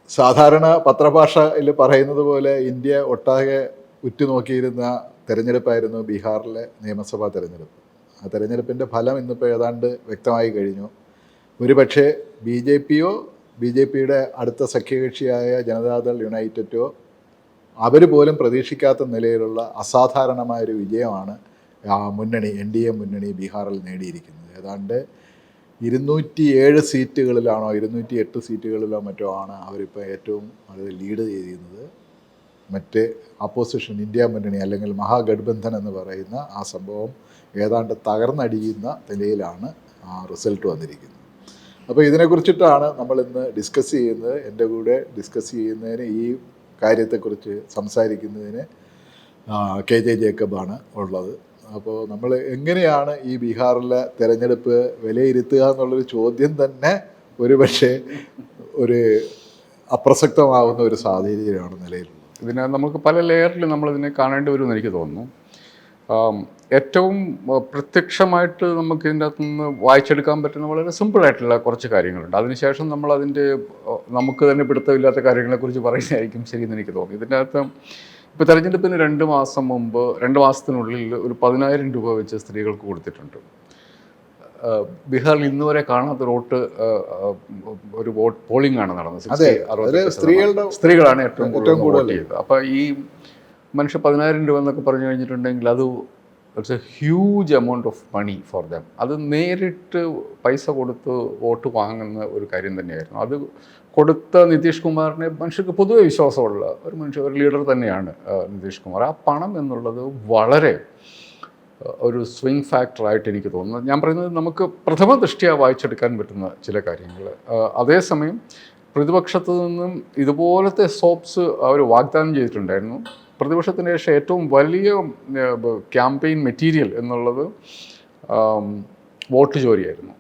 സാധാരണ പത്രഭാഷയിൽ പറയുന്നത് പോലെ ഇന്ത്യ ഒട്ടാകെ ഉറ്റുനോക്കിയിരുന്ന തെരഞ്ഞെടുപ്പായിരുന്നു ബീഹാറിലെ നിയമസഭാ തെരഞ്ഞെടുപ്പ്. ആ തെരഞ്ഞെടുപ്പിൻ്റെ ഫലം ഇന്നിപ്പോൾ ഏതാണ്ട് വ്യക്തമായി കഴിഞ്ഞു. ഒരുപക്ഷെ ബി ജെ പിയുടെ അടുത്ത സഖ്യകക്ഷിയായ ജനതാദൾ യുണൈറ്റഡോ അവർ പോലും പ്രതീക്ഷിക്കാത്ത നിലയിലുള്ള അസാധാരണമായൊരു വിജയമാണ് NDA മുന്നണി ബീഹാറിൽ നേടിയിരിക്കുന്നത്. ഏതാണ്ട് 207 സീറ്റുകളിലാണോ 208 സീറ്റുകളിലോ മറ്റോ ആണ് അവരിപ്പോൾ ഏറ്റവും അത് ലീഡ് ചെയ്യുന്നത്. മറ്റ് അപ്പോസിഷൻ ഇന്ത്യ മുന്നണി അല്ലെങ്കിൽ മഹാഗഡ്ബന്ധൻ എന്ന് പറയുന്ന ആ സംഭവം ഏതാണ്ട് തകർന്നടിയുന്ന നിലയിലാണ് ആ റിസൾട്ട് വന്നിരിക്കുന്നത്. അപ്പോൾ ഇതിനെക്കുറിച്ചിട്ടാണ് നമ്മളിന്ന് ഡിസ്കസ് ചെയ്യുന്നത്. എൻ്റെ കൂടെ ഡിസ്കസ് ചെയ്യുന്നതിന്, ഈ കാര്യത്തെക്കുറിച്ച് സംസാരിക്കുന്നതിന് KJ ജേക്കബാണ് ഉള്ളത്. അപ്പോൾ നമ്മൾ എങ്ങനെയാണ് ഈ ബീഹാറിലെ തെരഞ്ഞെടുപ്പ് വിലയിരുത്തുക എന്നുള്ളൊരു ചോദ്യം തന്നെ ഒരുപക്ഷെ ഒരു അപ്രസക്തമാവുന്ന ഒരു സാഹചര്യമാണ് നിലയിലുള്ളത്. ഇതിനെ നമുക്ക് പല ലെയറിൽ നമ്മളിതിനെ കാണേണ്ടി വരുമെന്ന് എനിക്ക് തോന്നുന്നു. ഏറ്റവും പ്രത്യക്ഷമായിട്ട് നമുക്ക് ഇതിൻ്റെ അകത്തു നിന്ന് വായിച്ചെടുക്കാൻ പറ്റുന്ന വളരെ സിമ്പിളായിട്ടുള്ള കുറച്ച് കാര്യങ്ങളുണ്ട്. അതിനുശേഷം നമുക്ക് തന്നെ പിടുത്തമില്ലാത്ത കാര്യങ്ങളെക്കുറിച്ച് പറയുന്നതായിരിക്കും ശരിയെന്ന് എനിക്ക് തോന്നി. ഇതിൻ്റെ അകത്ത് ഇപ്പോൾ തെരഞ്ഞെടുപ്പിന് 2 മാസം മുമ്പ് 2 മാസത്തിനുള്ളിൽ ഒരു 10,000 രൂപ വെച്ച് സ്ത്രീകൾക്ക് കൊടുത്തിട്ടുണ്ട്. ബീഹാറിൽ ഇന്ന് വരെ കാണാത്ത ഒരു പോളിംഗ് ആണ് നടന്നത്. സ്ത്രീകളാണ് ഏറ്റവും കൂടുതൽ ചെയ്തത്. അപ്പോൾ ഈ മനുഷ്യ 10,000 രൂപ എന്നൊക്കെ പറഞ്ഞു കഴിഞ്ഞിട്ടുണ്ടെങ്കിൽ അത് it's a huge amount of money for them. അത് നേരിട്ട് പൈസ കൊടുത്ത് വോട്ട് വാങ്ങുന്ന ഒരു കാര്യം തന്നെയായിരുന്നു. അത് കൊടുത്ത നിതീഷ് കുമാറിനെ മനുഷ്യർക്ക് പൊതുവെ വിശ്വാസമുള്ള ഒരു ലീഡർ തന്നെയാണ് നിതീഷ് കുമാർ. ആ പണം എന്നുള്ളത് വളരെ ഒരു സ്വിങ് ഫാക്ടറായിട്ട് എനിക്ക് തോന്നുന്നു. ഞാൻ പറയുന്നത് നമുക്ക് പ്രഥമ ദൃഷ്ടിയ വായിച്ചെടുക്കാൻ പറ്റുന്ന ചില കാര്യങ്ങൾ. അതേസമയം പ്രതിപക്ഷത്തു നിന്നും ഇതുപോലത്തെ സോപ്സ് അവർ വാഗ്ദാനം ചെയ്തിട്ടുണ്ടായിരുന്നു. പ്രതിപക്ഷത്തിൻ്റെ ശേഷം ഏറ്റവും വലിയ ക്യാമ്പയിൻ മെറ്റീരിയൽ എന്നുള്ളത് വോട്ട് ചോരിയായിരുന്നു,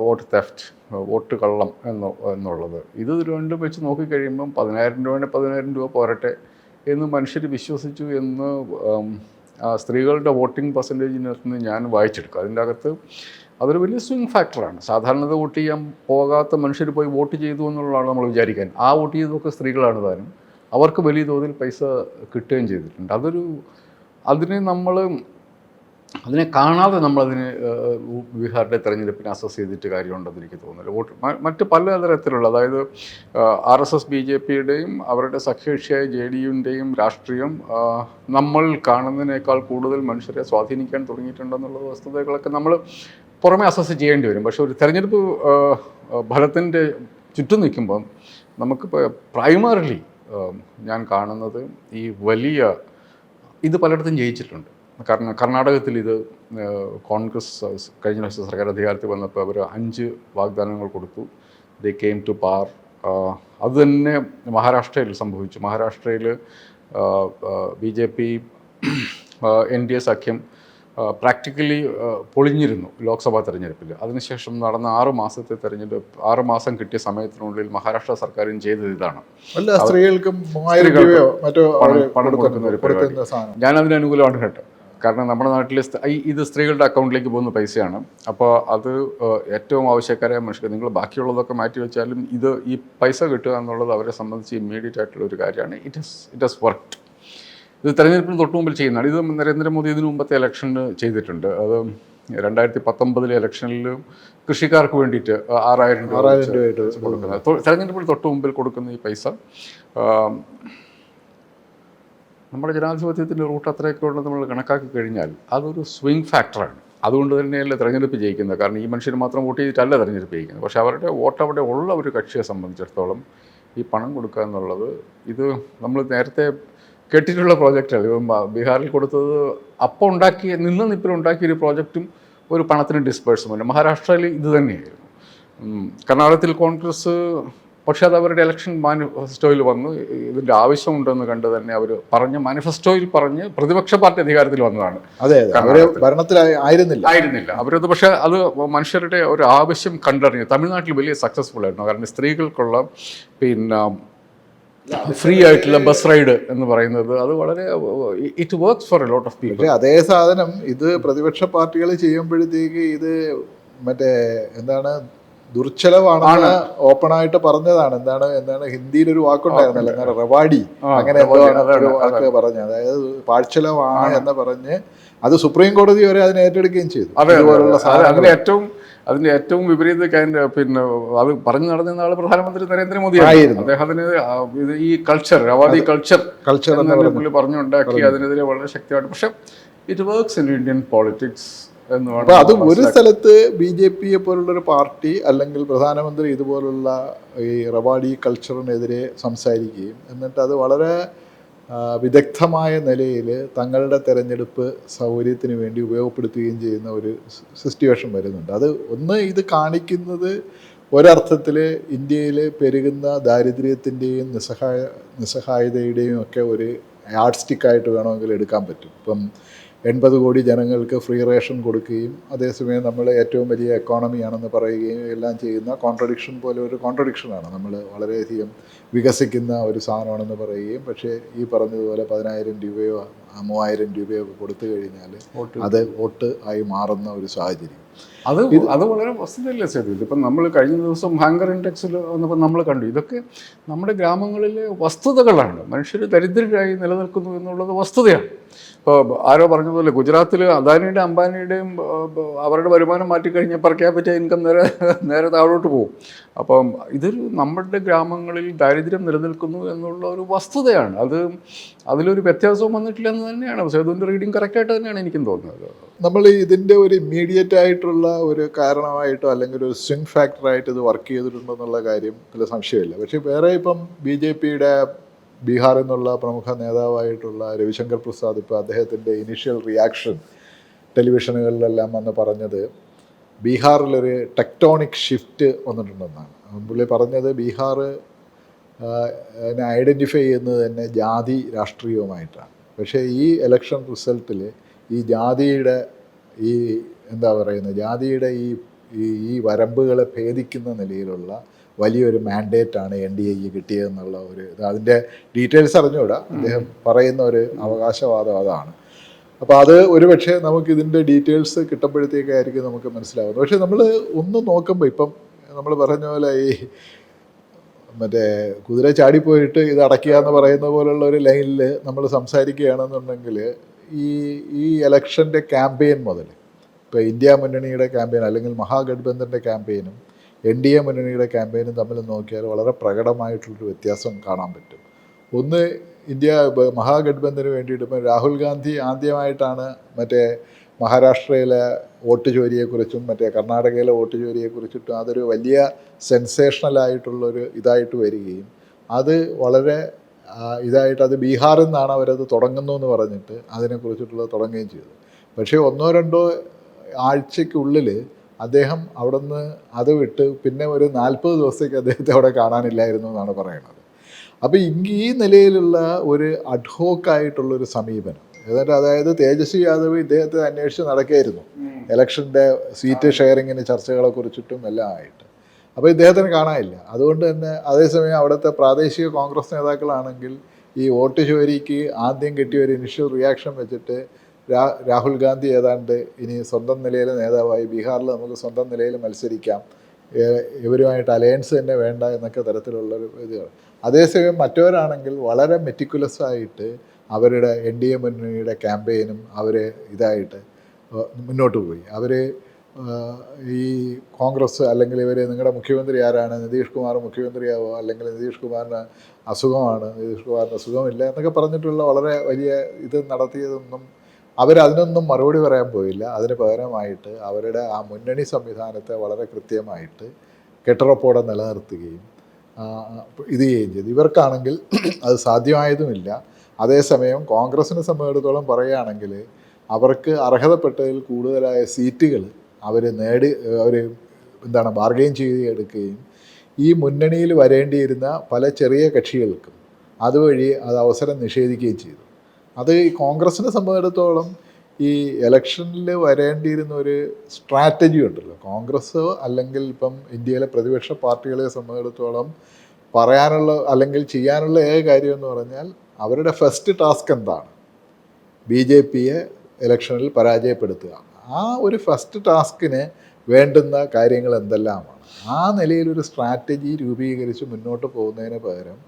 വോട്ട് തെഫ്റ്റ്, വോട്ട് കള്ളം എന്നുള്ളത്. ഇത് രണ്ടും വെച്ച് നോക്കിക്കഴിയുമ്പം 10,000 രൂപ പോരട്ടെ എന്ന് മനുഷ്യർ വിശ്വസിച്ചു എന്ന് സ്ത്രീകളുടെ വോട്ടിംഗ് പെർസെൻറ്റേജിനകത്ത് ഞാൻ വായിച്ചെടുക്കും. അതിൻ്റെ അകത്ത് അതൊരു വലിയ സ്വിങ് ഫാക്ടറാണ്. സാധാരണ വോട്ട് ചെയ്യാൻ പോകാത്ത മനുഷ്യർ പോയി വോട്ട് ചെയ്തു എന്നുള്ളതാണ് നമ്മൾ വിചാരിക്കാൻ. ആ വോട്ട് ചെയ്തതൊക്കെ സ്ത്രീകളാണ് താനും. അവർക്ക് വലിയ തോതിൽ പൈസ കിട്ടുകയും ചെയ്തിട്ടുണ്ട്. അതിനെ കാണാതെ നമ്മളതിന് ബീഹാറിൻ്റെ തെരഞ്ഞെടുപ്പിനെ അസസ് ചെയ്തിട്ട് കാര്യമുണ്ടെന്ന് എനിക്ക് തോന്നുന്നില്ല. മറ്റ് പലതരത്തിലുള്ള, അതായത് RSS BJPയുടെയും അവരുടെ സഖ്യകക്ഷിയായ JDUവിൻ്റെയും രാഷ്ട്രീയം നമ്മൾ കാണുന്നതിനേക്കാൾ കൂടുതൽ മനുഷ്യരെ സ്വാധീനിക്കാൻ തുടങ്ങിയിട്ടുണ്ടെന്നുള്ള വസ്തുതകളൊക്കെ നമ്മൾ പുറമെ അസസ് ചെയ്യേണ്ടി വരും. പക്ഷേ ഒരു തെരഞ്ഞെടുപ്പ് ഫലത്തിൻ്റെ ചുറ്റും നിൽക്കുമ്പം നമുക്കിപ്പോൾ പ്രൈമറിലി ഞാൻ കാണുന്നത് ഇത് പലയിടത്തും ജയിച്ചിട്ടുണ്ട്. കാരണം കർണാടകത്തിൽ ഇത് കോൺഗ്രസ് കഴിഞ്ഞ പ്രാവശ്യം സർക്കാർ അധികാരത്തിൽ വന്നപ്പോൾ അവർ 5 വാഗ്ദാനങ്ങൾ കൊടുത്തു. ദേ കെയിം ടു പാർ. അതുതന്നെ മഹാരാഷ്ട്രയിൽ സംഭവിച്ചു. മഹാരാഷ്ട്രയിൽ BJP NDA സഖ്യം പ്രാക്ടിക്കലി പൊളിഞ്ഞിരുന്നു ലോക്സഭാ തെരഞ്ഞെടുപ്പിൽ. അതിനുശേഷം നടന്ന 6 മാസത്തെ തെരഞ്ഞെടുപ്പ്, 6 മാസം കിട്ടിയ സമയത്തിനുള്ളിൽ മഹാരാഷ്ട്ര സർക്കാരും ചെയ്തത് ഇതാണ്. പണം കൊടുക്കുന്ന ഒരു പരിപാടി. ഞാനതിന് അനുകൂലമാണ് കേട്ടോ. കാരണം നമ്മുടെ നാട്ടിൽ ഇത് സ്ത്രീകളുടെ അക്കൗണ്ടിലേക്ക് പോകുന്ന പൈസയാണ്. അപ്പോൾ അത് ഏറ്റവും ആവശ്യക്കാരായ മനുഷ്യർ, നിങ്ങൾ ബാക്കിയുള്ളതൊക്കെ മാറ്റി വെച്ചാലും ഈ പൈസ കിട്ടുക എന്നുള്ളത് അവരെ സംബന്ധിച്ച് ഇമ്മീഡിയറ്റ് ആയിട്ടുള്ള ഒരു കാര്യമാണ്. It has worked. ഇത് തെരഞ്ഞെടുപ്പിന് തൊട്ട് മുമ്പിൽ ചെയ്യുന്നതാണ്. ഇത് നരേന്ദ്രമോദി ഇതിനു മുമ്പത്തെ ഇലക്ഷന് ചെയ്തിട്ടുണ്ട്. അത് 2019 ഇലക്ഷനിൽ കൃഷിക്കാർക്ക് വേണ്ടിയിട്ട് 6,000 രൂപ കൊടുക്കുന്നത്. തെരഞ്ഞെടുപ്പിന് തൊട്ട് മുമ്പിൽ കൊടുക്കുന്ന ഈ പൈസ നമ്മുടെ ജനാധിപത്യത്തിൻ്റെ റൂട്ട് അത്രയൊക്കെ ഉള്ളത് നമ്മൾ കണക്കാക്കി കഴിഞ്ഞാൽ അതൊരു സ്വിങ് ഫാക്ടറാണ്. അതുകൊണ്ട് തന്നെയല്ല തെരഞ്ഞെടുപ്പ് ജയിക്കുന്നത്. കാരണം ഈ മനുഷ്യർ മാത്രം വോട്ട് ചെയ്തിട്ടല്ല തെരഞ്ഞെടുപ്പ് ജയിക്കുന്നത്. പക്ഷേ അവരുടെ വോട്ട് അവിടെ ഉള്ള ഒരു കക്ഷിയെ സംബന്ധിച്ചിടത്തോളം ഈ പണം കൊടുക്കുക എന്നുള്ളത്, ഇത് നമ്മൾ നേരത്തെ കേട്ടിട്ടുള്ള പ്രോജക്റ്റാണ്. ഇപ്പം ബീഹാറിൽ കൊടുത്തത് അപ്പോൾ നിപ്പിലുണ്ടാക്കിയൊരു പ്രോജക്റ്റും ഒരു പണത്തിന് ഡിസ്പേഴ്സ്മെൻറ്റ്. മഹാരാഷ്ട്രയിൽ ഇത് തന്നെയായിരുന്നു. കർണാടകത്തിൽ കോൺഗ്രസ്, പക്ഷേ അത് അവരുടെ ഇലക്ഷൻ മാനിഫെസ്റ്റോയിൽ വന്നു. ഇതിൻ്റെ ആവശ്യമുണ്ടെന്ന് കണ്ട് തന്നെ അവർ മാനിഫെസ്റ്റോയിൽ പറഞ്ഞ് പ്രതിപക്ഷ പാർട്ടി അധികാരത്തിൽ വന്നതാണ്. ആയിരുന്നില്ല അവരത്. പക്ഷേ അത് മനുഷ്യരുടെ ഒരു ആവശ്യം കണ്ടറിഞ്ഞു. തമിഴ്നാട്ടിൽ വലിയ സക്സസ്ഫുൾ ആയിരുന്നു. കാരണം സ്ത്രീകൾക്കുള്ള ഫ്രീ ആയിട്ടുള്ള ബസ് റൈഡ് എന്ന് പറയുന്നത് അത് വളരെ it works for a lot of people. അതേ സാധനം ഇത് പ്രതിപക്ഷ പാർട്ടികൾ ചെയ്യുമ്പോഴത്തേക്ക് ഇത് ദുർച്ചെലവാണെന്ന് ഓപ്പണായിട്ട് പറഞ്ഞതാണ്. എന്താണ് ഹിന്ദിയിൽ ഒരു വാക്കുണ്ടായിരുന്നല്ലോ, എന്താണ് റവാഡി, അങ്ങനെ എന്തോ ആണ് ഒരു വാക്ക് പറഞ്ഞത്. അതായത് പാഴ്ചെലവാണ് എന്ന് പറഞ്ഞ് അത് സുപ്രീം കോടതി വരെ അതിനെ ഏറ്റെടുക്കുകയും ചെയ്തു. ഇതുപോലുള്ള അതിന്റെ ഏറ്റവും വിപരീത പിന്നെ അത് പറഞ്ഞു നടന്ന ആള് പ്രധാനമന്ത്രി നരേന്ദ്രമോദി ആയിരുന്നു. അദ്ദേഹത്തിന് ഈ കൾച്ചർ, റവാദി കൾച്ചർ പുള്ളി പറഞ്ഞുണ്ടാക്കി അതിനെതിരെ വളരെ ശക്തിയായിട്ട്. പക്ഷെ it works in Indian politics എന്ന് അപ്പോൾ അത് ഒരു സ്ഥലത്ത് BJP പോലുള്ളൊരു പാർട്ടി അല്ലെങ്കിൽ പ്രധാനമന്ത്രി ഇതുപോലുള്ള ഈ റവാഡി കൾച്ചറിനെതിരെ സംസാരിക്കുകയും എന്നിട്ട് അത് വളരെ വിദഗ്ധമായ നിലയിൽ തങ്ങളുടെ തെരഞ്ഞെടുപ്പ് സൗകര്യത്തിന് വേണ്ടി ഉപയോഗപ്പെടുത്തുകയും ചെയ്യുന്ന ഒരു സിറ്റുവേഷൻ വരുന്നുണ്ട്. അത് ഇത് കാണിക്കുന്നത് ഒരർത്ഥത്തിൽ ഇന്ത്യയിൽ പെരുകുന്ന ദാരിദ്ര്യത്തിൻ്റെയും നിസ്സഹായതയുടെയും ഒക്കെ ഒരു യാർഡ് സ്റ്റിക്കായിട്ട് വേണമെങ്കിൽ എടുക്കാൻ പറ്റും. ഇപ്പം 80 കോടി ജനങ്ങൾക്ക് ഫ്രീ റേഷൻ കൊടുക്കുകയും അതേസമയം നമ്മൾ ഏറ്റവും വലിയ എക്കോണമിയാണെന്ന് പറയുകയും എല്ലാം ചെയ്യുന്ന കോൺട്രഡിക്ഷൻ പോലെ ഒരു കോൺട്രഡിക്ഷനാണ്. നമ്മൾ വളരെയധികം വികസിക്കുന്ന ഒരു സാധനമാണെന്ന് പറയുകയും പക്ഷേ ഈ പറഞ്ഞതുപോലെ 10,000 രൂപയോ 3,000 രൂപയോ കൊടുത്തു കഴിഞ്ഞാൽ അത് വോട്ട് ആയി മാറുന്ന ഒരു സാഹചര്യം. അത് വളരെ വസ്തുതയല്ലേ സേതു. ഇതിപ്പം നമ്മൾ കഴിഞ്ഞ ദിവസം ഹാങ്കർ ഇൻഡെക്സിൽ വന്നപ്പോൾ നമ്മൾ കണ്ടു. ഇതൊക്കെ നമ്മുടെ ഗ്രാമങ്ങളിലെ വസ്തുതകളാണ്. മനുഷ്യർ ദരിദ്രരായി നിലനിൽക്കുന്നു എന്നുള്ളത് വസ്തുതയാണ്. ഇപ്പോൾ ആരോ പറഞ്ഞതുപോലെ ഗുജറാത്തിൽ അദാനിയുടെയും അംബാനിയുടെയും അവരുടെ വരുമാനം മാറ്റിക്കഴിഞ്ഞാൽ പെർ ക്യാപിറ്റ ഇൻകം നേരെ താഴോട്ട് പോകും. അപ്പം ഇതൊരു നമ്മുടെ ഗ്രാമങ്ങളിൽ ദാരിദ്ര്യം നിലനിൽക്കുന്നു എന്നുള്ള ഒരു വസ്തുതയാണ്. അതിലൊരു വ്യത്യാസവും വന്നിട്ടില്ല എന്ന് തന്നെയാണ് സേതുവിൻ്റെ റീഡിങ് കറക്റ്റായിട്ട് തന്നെയാണ് എനിക്കും തോന്നുന്നത്. നമ്മൾ ഇതിൻ്റെ ഒരു ഇമ്മീഡിയറ്റ് ആയിട്ടുള്ള ഒരു കാരണമായിട്ടോ അല്ലെങ്കിൽ ഒരു സ്വിംഗ് ഫാക്ടറായിട്ട് ഇത് വർക്ക് ചെയ്തിട്ടുണ്ടെന്നുള്ള കാര്യം ഇതിൽ സംശയമില്ല. പക്ഷേ വേറെ ഇപ്പം BJPയുടെ ബീഹാറിൽ നിന്നുള്ള പ്രമുഖ നേതാവായിട്ടുള്ള രവിശങ്കർ പ്രസാദ് ഇപ്പോൾ അദ്ദേഹത്തിൻ്റെ ഇനീഷ്യൽ റിയാക്ഷൻ ടെലിവിഷനുകളിലെല്ലാം വന്ന് പറഞ്ഞത് ബീഹാറിലൊരു ടെക്ടോണിക് ഷിഫ്റ്റ് വന്നിട്ടുണ്ടെന്നാണ്. പുള്ളി പറഞ്ഞത് ബീഹാർ ഐഡൻറ്റിഫൈ ചെയ്യുന്നത് തന്നെ ജാതി രാഷ്ട്രീയവുമായിട്ടാണ്. പക്ഷേ ഈ ഇലക്ഷൻ റിസൾട്ടിൽ ഈ ജാതിയുടെ ഈ ജാതിയുടെ ഈ വരമ്പുകളെ ഭേദിക്കുന്ന നിലയിലുള്ള വലിയൊരു മാൻഡേറ്റാണ് NDAക്ക് കിട്ടിയതെന്നുള്ള ഒരു അതിൻ്റെ ഡീറ്റെയിൽസ് അറിഞ്ഞുകൂടാ. അദ്ദേഹം പറയുന്ന ഒരു അവകാശവാദം അതാണ്. അപ്പോൾ അത് ഒരുപക്ഷെ നമുക്ക് ഇതിൻ്റെ ഡീറ്റെയിൽസ് കിട്ടുമ്പോഴത്തേക്കായിരിക്കും നമുക്ക് മനസ്സിലാവുന്നത്. പക്ഷേ നമ്മൾ ഒന്ന് നോക്കുമ്പോൾ ഇപ്പം നമ്മൾ പറഞ്ഞ പോലെ ഈ മറ്റേ കുതിര ചാടിപ്പോയിട്ട് ഇത് അടയ്ക്കുക എന്ന് പറയുന്ന പോലുള്ള ഒരു ലൈനിൽ നമ്മൾ സംസാരിക്കുകയാണെന്നുണ്ടെങ്കിൽ ഈ ഇലക്ഷൻ്റെ ക്യാമ്പയിൻ മുതൽ ഇപ്പോൾ ഇന്ത്യ മുന്നണിയുടെ ക്യാമ്പയിൻ അല്ലെങ്കിൽ മഹാഗഡ്ബന്ധൻ്റെ ക്യാമ്പയിനും NDA മുന്നണിയുടെ ക്യാമ്പയിനും തമ്മിൽ നോക്കിയാൽ വളരെ പ്രകടമായിട്ടുള്ളൊരു വ്യത്യാസം കാണാൻ പറ്റും. ഒന്ന്, മഹാഗഡ്ബന്ധന് വേണ്ടിയിട്ട് ഇപ്പം രാഹുൽ ഗാന്ധി ആദ്യമായിട്ടാണ് മറ്റേ മഹാരാഷ്ട്രയിലെ വോട്ട് ചോരിയെക്കുറിച്ചും മറ്റേ കർണാടകയിലെ വോട്ട് ചോരിയെക്കുറിച്ചിട്ടും അതൊരു വലിയ സെൻസേഷണലായിട്ടുള്ളൊരു ഇതായിട്ട് വരികയും അത് വളരെ അത് ബീഹാറിൽ നിന്നാണ് അവരത് തുടങ്ങുന്നു എന്ന് പറഞ്ഞിട്ട് അതിനെക്കുറിച്ചിട്ടുള്ളത് തുടങ്ങുകയും ചെയ്തു. പക്ഷേ 1-2 ആഴ്ചയ്ക്കുള്ളിൽ അദ്ദേഹം അവിടെ നിന്ന് അത് വിട്ട് പിന്നെ ഒരു 40 ദിവസത്തേക്ക് അദ്ദേഹത്തെ അവിടെ കാണാനില്ലായിരുന്നു എന്നാണ് പറയുന്നത്. അപ്പോൾ ഈ നിലയിലുള്ള ഒരു അഡ്ഹോക്കായിട്ടുള്ളൊരു സമീപനം അതായത് തേജസ്വി യാദവ് ഇദ്ദേഹത്തെ അന്വേഷിച്ച് നടക്കുകയായിരുന്നു ഇലക്ഷൻ്റെ സീറ്റ് ഷെയറിങ്ങിന് ചർച്ചകളെ കുറിച്ചിട്ടും എല്ലാം ആയിട്ട്. അപ്പോൾ ഇദ്ദേഹത്തിന് കാണാനില്ല. അതുകൊണ്ട് തന്നെ അതേസമയം അവിടുത്തെ പ്രാദേശിക കോൺഗ്രസ് നേതാക്കളാണെങ്കിൽ ഈ വോട്ട് ചോരിക്ക് ആദ്യം കിട്ടിയ ഒരു ഇനിഷ്യൽ റിയാക്ഷൻ വെച്ചിട്ട് രാഹുൽ ഗാന്ധി ഏതാണ്ട് ഇനി സ്വന്തം നിലയിൽ നേതാവായി ബീഹാറിൽ നമുക്ക് സ്വന്തം നിലയിൽ മത്സരിക്കാം, ഇവരുമായിട്ട് അലയൻസ് തന്നെ വേണ്ട എന്നൊക്കെ തരത്തിലുള്ളൊരു ഇതാണ്. അതേസമയം മറ്റവരാണെങ്കിൽ വളരെ മെറ്റിക്കുലസ് ആയിട്ട് അവരുടെ NDA മുന്നണിയുടെ ക്യാമ്പയിനും അവർ ഇതായിട്ട് മുന്നോട്ട് പോയി. അവർ ഈ കോൺഗ്രസ് അല്ലെങ്കിൽ നിങ്ങളുടെ മുഖ്യമന്ത്രി ആരാണ്, നിതീഷ് കുമാർ മുഖ്യമന്ത്രിയാവോ, അല്ലെങ്കിൽ നിതീഷ് കുമാറിന് അസുഖമാണ്, നിതീഷ് കുമാറിന് അസുഖമില്ല എന്നൊക്കെ പറഞ്ഞിട്ടുള്ള വളരെ വലിയ ഇത് നടത്തിയതൊന്നും അവരതിനൊന്നും മറുപടി പറയാൻ പോയില്ല. അതിന് പകരമായിട്ട് അവരുടെ ആ മുന്നണി സംവിധാനത്തെ വളരെ കൃത്യമായിട്ട് കെട്ടുറപ്പോടെ നിലനിർത്തുകയും ഇത് ചെയ്യുകയും ചെയ്തു. ഇവർക്കാണെങ്കിൽ അത് സാധ്യമായതുമില്ല. അതേസമയം കോൺഗ്രസിനെ സംബന്ധിച്ചിടത്തോളം പറയുകയാണെങ്കിൽ അവർക്ക് അർഹതപ്പെട്ടതിൽ കൂടുതലായ സീറ്റുകൾ അവർ ബാർഗെയിൻ ചെയ്തെടുക്കുകയും ഈ മുന്നണിയിൽ വരേണ്ടിയിരുന്ന പല ചെറിയ കക്ഷികൾക്കും അതുവഴി അത് അവസരം നിഷേധിക്കുകയും ചെയ്തു. അത് ഈ കോൺഗ്രസിനെ സംബന്ധിച്ചിടത്തോളം ഈ ഇലക്ഷനിൽ വരേണ്ടിയിരുന്ന ഒരു സ്ട്രാറ്റജി ഉണ്ടല്ലോ. കോൺഗ്രസ് അല്ലെങ്കിൽ ഇപ്പം ഇന്ത്യയിലെ പ്രതിപക്ഷ പാർട്ടികളെ സംബന്ധിച്ചിടത്തോളം പറയാനുള്ള അല്ലെങ്കിൽ ചെയ്യാനുള്ള ഏക കാര്യം എന്ന് പറഞ്ഞാൽ അവരുടെ ഫസ്റ്റ് ടാസ്ക് എന്താണ്, BJPയെ ഇലക്ഷനിൽ പരാജയപ്പെടുത്തുക. ആ ഒരു ഫസ്റ്റ് ടാസ്കിന് വേണ്ടുന്ന കാര്യങ്ങൾ എന്തെല്ലാമാണ്. ആ നിലയിലൊരു സ്ട്രാറ്റജി രൂപീകരിച്ച് മുന്നോട്ട് പോകുന്നതിന് പകരം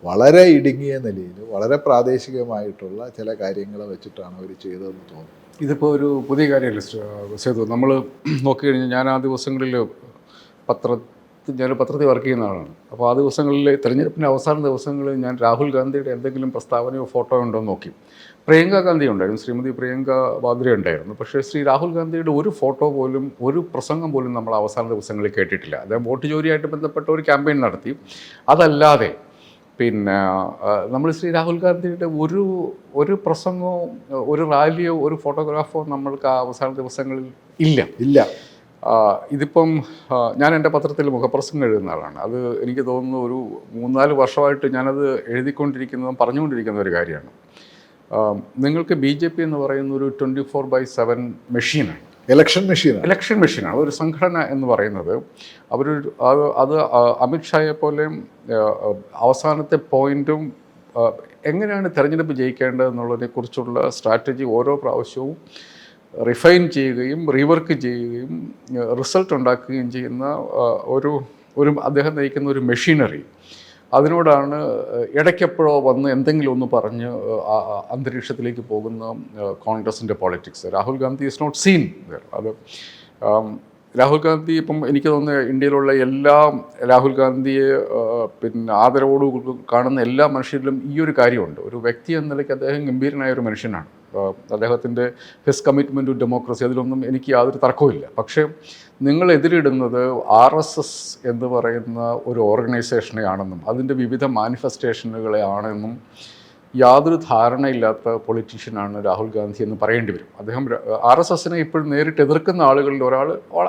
വളരെ ഇടുങ്ങിയ നിലയിൽ വളരെ പ്രാദേശികമായിട്ടുള്ള ചില കാര്യങ്ങൾ വെച്ചിട്ടാണ് അവർ ചെയ്തതെന്ന് തോന്നുന്നു. ഇതിപ്പോൾ ഒരു പുതിയ കാര്യമല്ല സേതു. നമ്മൾ നോക്കിക്കഴിഞ്ഞാൽ ഞാൻ ആ ദിവസങ്ങളിൽ ഞാൻ പത്രത്തിൽ വർക്ക് ചെയ്യുന്ന ആളാണ്. അപ്പോൾ ആ ദിവസങ്ങളിൽ തെരഞ്ഞെടുപ്പിൻ്റെ അവസാന ദിവസങ്ങളിൽ ഞാൻ രാഹുൽ ഗാന്ധിയുടെ എന്തെങ്കിലും പ്രസ്താവനയോ ഫോട്ടോ ഉണ്ടോ എന്ന് നോക്കി. പ്രിയങ്ക ഗാന്ധി ഉണ്ടായിരുന്നു, ശ്രീമതി പ്രിയങ്ക വാദ്ര ഉണ്ടായിരുന്നു. പക്ഷേ ശ്രീ രാഹുൽ ഗാന്ധിയുടെ ഒരു ഫോട്ടോ പോലും, ഒരു പ്രസംഗം പോലും നമ്മൾ അവസാന ദിവസങ്ങളിൽ കേട്ടിട്ടില്ല. അദ്ദേഹം വോട്ട് ചോരിയായിട്ട് ബന്ധപ്പെട്ട ഒരു ക്യാമ്പയിൻ നടത്തി. അതല്ലാതെ പിന്നെ നമ്മൾ ശ്രീ രാഹുൽ ഗാന്ധിയുടെ ഒരു പ്രസംഗമോ ഒരു റാലിയോ ഒരു ഫോട്ടോഗ്രാഫോ നമ്മൾക്ക് ആ അവസാന ദിവസങ്ങളിൽ ഇല്ല. ഇതിപ്പം ഞാൻ എൻ്റെ പത്രത്തിൽ മുഖപ്രസംഗം എഴുതുന്ന ആളാണ്. അത് എനിക്ക് തോന്നുന്നു ഒരു 3-4 വർഷമായിട്ട് ഞാനത് എഴുതിക്കൊണ്ടിരിക്കുന്നതും പറഞ്ഞുകൊണ്ടിരിക്കുന്ന ഒരു കാര്യമാണ്. നിങ്ങൾക്ക് BJP എന്ന് പറയുന്ന ഒരു 24/7 മെഷീനാണ്, ഇലക്ഷൻ മെഷീനാണ്. ഒരു സംഘടന എന്ന് പറയുന്നത് അത് അമിത്ഷായെ പോലെ അവസാനത്തെ പോയിന്റും എങ്ങനെയാണ് തെരഞ്ഞെടുപ്പ് ജയിക്കേണ്ടത് എന്നുള്ളതിനെക്കുറിച്ചുള്ള സ്ട്രാറ്റജി ഓരോ പ്രാവശ്യവും റിഫൈൻ ചെയ്യുകയും റീവർക്ക് ചെയ്യുകയും റിസൾട്ട് ഉണ്ടാക്കുകയും ചെയ്യുന്ന ഒരു അദ്ദേഹം നയിക്കുന്ന ഒരു മെഷീനറി. അതിനോടാണ് ഇടയ്ക്കെപ്പോഴോ വന്ന് എന്തെങ്കിലും ഒന്ന് പറഞ്ഞ് അന്തരീക്ഷത്തിലേക്ക് പോകുന്ന കോൺഗ്രസിൻ്റെ politics. Rahul Gandhi is not seen there. അത് രാഹുൽ ഗാന്ധി ഇപ്പം എനിക്ക് തോന്നുന്നത് ഇന്ത്യയിലുള്ള എല്ലാ രാഹുൽ ഗാന്ധിയെ പിന്നെ ആദരവോട് കാണുന്ന എല്ലാ മനുഷ്യരിലും ഈ ഒരു കാര്യമുണ്ട്. ഒരു വ്യക്തി എന്ന നിലയ്ക്ക് അദ്ദേഹം ഗംഭീരനായ ഒരു മനുഷ്യനാണ്. അദ്ദേഹത്തിൻ്റെ ഹിസ് കമ്മിറ്റ്മെൻറ്റ് ടു ഡെമോക്രസി, അതിലൊന്നും എനിക്ക് യാതൊരു തർക്കവുമില്ല. പക്ഷേ നിങ്ങൾ എതിരിടുന്നത് RSS എന്ന് പറയുന്ന ഒരു ഓർഗനൈസേഷനെ ആണെന്നും അതിൻ്റെ വിവിധ മാനിഫെസ്റ്റേഷനുകളെ ആണെന്നും യാതൊരു ധാരണയില്ലാത്ത പൊളിറ്റീഷ്യനാണ് രാഹുൽ ഗാന്ധി എന്ന് പറയേണ്ടി വരും. അദ്ദേഹം RSSനെ ഇപ്പോഴും നേരിട്ട് എതിർക്കുന്ന ആളുകളിൽ ഒരാൾ,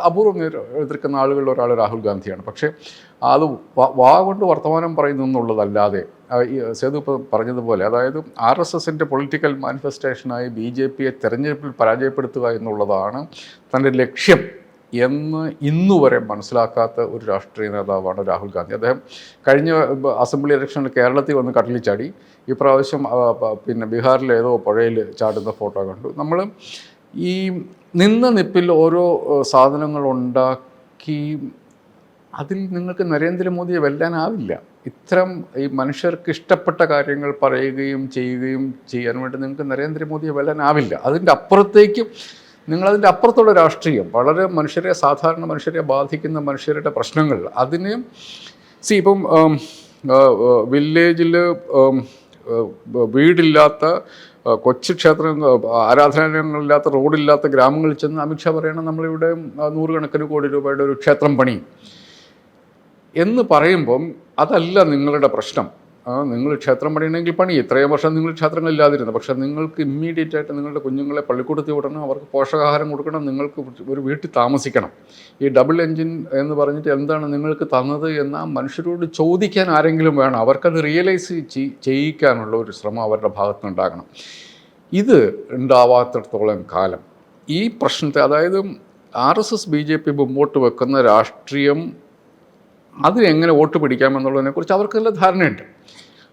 അപൂർവം എതിർക്കുന്ന ആളുകളിൽ ഒരാൾ രാഹുൽ ഗാന്ധിയാണ്. പക്ഷേ അത് വാ കൊണ്ട് വർത്തമാനം പറയുന്നു എന്നുള്ളതല്ലാതെ സേതു ഇപ്പോൾ പറഞ്ഞതുപോലെ, അതായത് RSSൻ്റെ പൊളിറ്റിക്കൽ മാനിഫെസ്റ്റേഷനായി BJPയെ തെരഞ്ഞെടുപ്പിൽ പരാജയപ്പെടുത്തുക എന്നുള്ളതാണ് തൻ്റെ ലക്ഷ്യം എന്ന് ഇന്നുവരെ മനസ്സിലാക്കാത്ത ഒരു രാഷ്ട്രീയ നേതാവാണ് രാഹുൽ ഗാന്ധി. അദ്ദേഹം കഴിഞ്ഞ അസംബ്ലി ഇലക്ഷനിൽ കേരളത്തിൽ വന്ന് കടലിൽ ഇപ്രാവശ്യം പിന്നെ ബീഹാറിലെ ഏതോ പുഴയിൽ ചാടുന്ന ഫോട്ടോ കണ്ടു. നമ്മൾ ഈ നിന്ന നിപ്പിൽ ഓരോ സാധനങ്ങൾ ഉണ്ടാക്കി അതിൽ നിങ്ങൾക്ക് നരേന്ദ്രമോദിയെ വെല്ലാനാവില്ല. ഇത്തരം ഈ മനുഷ്യർക്ക് ഇഷ്ടപ്പെട്ട കാര്യങ്ങൾ പറയുകയും ചെയ്യുകയും ചെയ്യാൻ വേണ്ടി നിങ്ങൾക്ക് നരേന്ദ്രമോദിയെ വെല്ലാനാവില്ല. അതിൻ്റെ അപ്പുറത്തേക്ക് നിങ്ങളതിൻ്റെ അപ്പുറത്തുള്ള രാഷ്ട്രീയം, വളരെ സാധാരണ മനുഷ്യരെ ബാധിക്കുന്ന മനുഷ്യരുടെ പ്രശ്നങ്ങൾ, അതിന് ഇപ്പം വില്ലേജിൽ വീടില്ലാത്ത, കൊച്ചു ക്ഷേത്രം, ആരാധനാലയങ്ങളില്ലാത്ത, റോഡില്ലാത്ത ഗ്രാമങ്ങളിൽ ചെന്ന് അമിത്ഷാ പറയണം നമ്മളിവിടെ 100 കണക്കിന് കോടി രൂപയുടെ ഒരു ക്ഷേത്രം പണി എന്ന് പറയുമ്പം അതല്ല നിങ്ങളുടെ പ്രശ്നം. നിങ്ങൾ ക്ഷേത്രം പണിയണമെങ്കിൽ പണി, ഇത്രയും വർഷം നിങ്ങൾ ക്ഷേത്രങ്ങളില്ലാതിരുന്നു. പക്ഷേ നിങ്ങൾക്ക് ഇമ്മീഡിയറ്റ് ആയിട്ട് നിങ്ങളുടെ കുഞ്ഞുങ്ങളെ പള്ളിക്കൂടത്തിൽ വിടണം, അവർക്ക് പോഷകാഹാരം കൊടുക്കണം, നിങ്ങൾക്ക് ഒരു വീട്ടിൽ താമസിക്കണം. ഈ ഡബിൾ എൻജിൻ എന്ന് പറഞ്ഞിട്ട് എന്താണ് നിങ്ങൾക്ക് തന്നത് എന്ന് മനുഷ്യരോട് ചോദിക്കാൻ ആരെങ്കിലും വേണം. അവർക്കത് റിയലൈസ് ചെയ്യിക്കാനുള്ള ഒരു ശ്രമം അവരുടെ ഭാഗത്തുനിന്നുണ്ടാകണം. ഇത് ഉണ്ടാവാത്തിടത്തോളം കാലം ഈ പ്രശ്നത്തെ, അതായത് RSS BJP മുമ്പോട്ട് വെക്കുന്ന രാഷ്ട്രീയം, അതിനെങ്ങനെ വോട്ട് പിടിക്കാമെന്നുള്ളതിനെക്കുറിച്ച് അവർക്കെല്ലാം ധാരണയുണ്ട്.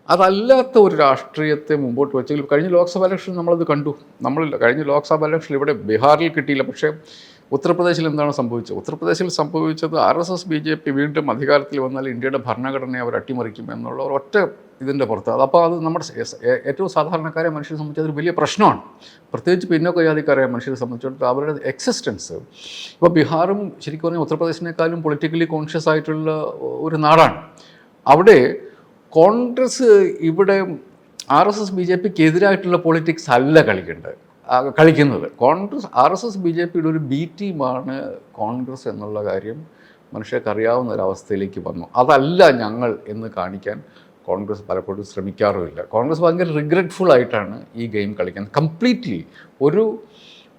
അതല്ലാത്ത ഒരു രാഷ്ട്രീയത്തെ മുമ്പോട്ട് വെച്ചെങ്കിൽ കഴിഞ്ഞ ലോക്സഭ ഇലക്ഷൻ നമ്മളത് കണ്ടു. കഴിഞ്ഞ ലോക്സഭ ഇലക്ഷൻ ഇവിടെ ബീഹാറിൽ കിട്ടിയില്ല, പക്ഷേ ഉത്തർപ്രദേശിൽ എന്താണ് സംഭവിച്ചത്? ഉത്തർപ്രദേശിൽ സംഭവിച്ചത് RSS BJP വീണ്ടും അധികാരത്തിൽ വന്നാൽ ഇന്ത്യയുടെ ഭരണഘടനയെ അവർ അട്ടിമറിക്കും എന്നുള്ള ഒരൊറ്റ ഇതിൻ്റെ പുറത്ത്. അപ്പോൾ അത് നമ്മുടെ ഏറ്റവും സാധാരണക്കാരെ മനുഷ്യരെ സംബന്ധിച്ച് അതൊരു വലിയ പ്രശ്നമാണ്. പ്രത്യേകിച്ച് പിന്നോക്ക ജാതിക്കാരായ മനുഷ്യരെ സംബന്ധിച്ചിടത്തോളം അവരുടെ എക്സിസ്റ്റൻസ്. ഇപ്പോൾ ബീഹാറും ശരിക്കും പറഞ്ഞാൽ ഉത്തർപ്രദേശിനേക്കാളും പൊളിറ്റിക്കലി കോൺഷ്യസ് ആയിട്ടുള്ള ഒരു നാടാണ്. അവിടെ കോൺഗ്രസ് ഇവിടെ RSS BJPക്ക് എതിരായിട്ടുള്ള പൊളിറ്റിക്സ് അല്ല കളിക്കുന്നത്. RSS BJPയുടെ ഒരു B ടീമാണ് കോൺഗ്രസ് എന്നുള്ള കാര്യം മനുഷ്യർക്ക് അറിയാവുന്ന ഒരവസ്ഥയിലേക്ക് വന്നു. അതല്ല ഞങ്ങൾ എന്ന് കാണിക്കാൻ കോൺഗ്രസ് പലപ്പോഴും ശ്രമിക്കാറുമില്ല. കോൺഗ്രസ് ഭയങ്കര റിഗ്രറ്റ്ഫുൾ ആയിട്ടാണ് ഈ ഗെയിം കളിക്കുന്നത്. കംപ്ലീറ്റ്ലി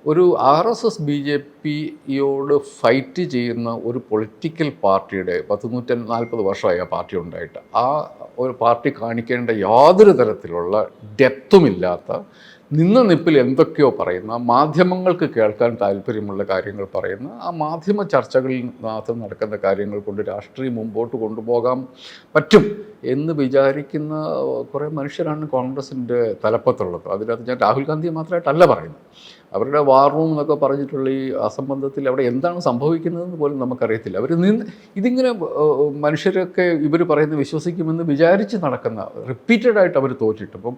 ഒരു RSS BJPയോട് ഫൈറ്റ് ചെയ്യുന്ന ഒരു പൊളിറ്റിക്കൽ പാർട്ടിയുടെ 140 വർഷമായി ആ പാർട്ടി ഉണ്ടായിട്ട്, ആ ഒരു പാർട്ടി കാണിക്കേണ്ട യാതൊരു തരത്തിലുള്ള ഡെപ്തുമില്ലാത്ത, നിന്ന നിപ്പിൽ എന്തൊക്കെയോ പറയുന്ന, മാധ്യമങ്ങൾക്ക് കേൾക്കാൻ താല്പര്യമുള്ള കാര്യങ്ങൾ പറയുന്ന, ആ മാധ്യമ ചർച്ചകളിൽ മാത്രം നടക്കുന്ന കാര്യങ്ങൾ കൊണ്ട് രാഷ്ട്രീയം മുമ്പോട്ട് കൊണ്ടുപോകാൻ പറ്റും എന്ന് വിചാരിക്കുന്ന കുറേ മനുഷ്യരാണ് കോൺഗ്രസിൻ്റെ തലപ്പത്തുള്ളത്. അതിനകത്ത് ഞാൻ രാഹുൽ ഗാന്ധിയെ മാത്രമായിട്ടല്ല പറയുന്നത്. അവരുടെ വാർ റൂം എന്നൊക്കെ പറഞ്ഞിട്ടുള്ള ഈ അസംബന്ധത്തിൽ അവിടെ എന്താണ് സംഭവിക്കുന്നതെന്ന് പോലും നമുക്കറിയത്തില്ല. അവർ ഇതിങ്ങനെ മനുഷ്യരൊക്കെ ഇവർ പറയുന്നത് വിശ്വസിക്കുമെന്ന് വിചാരിച്ച് നടക്കുന്ന റിപ്പീറ്റഡായിട്ട് അവർ തോറ്റിട്ട്. ഇപ്പം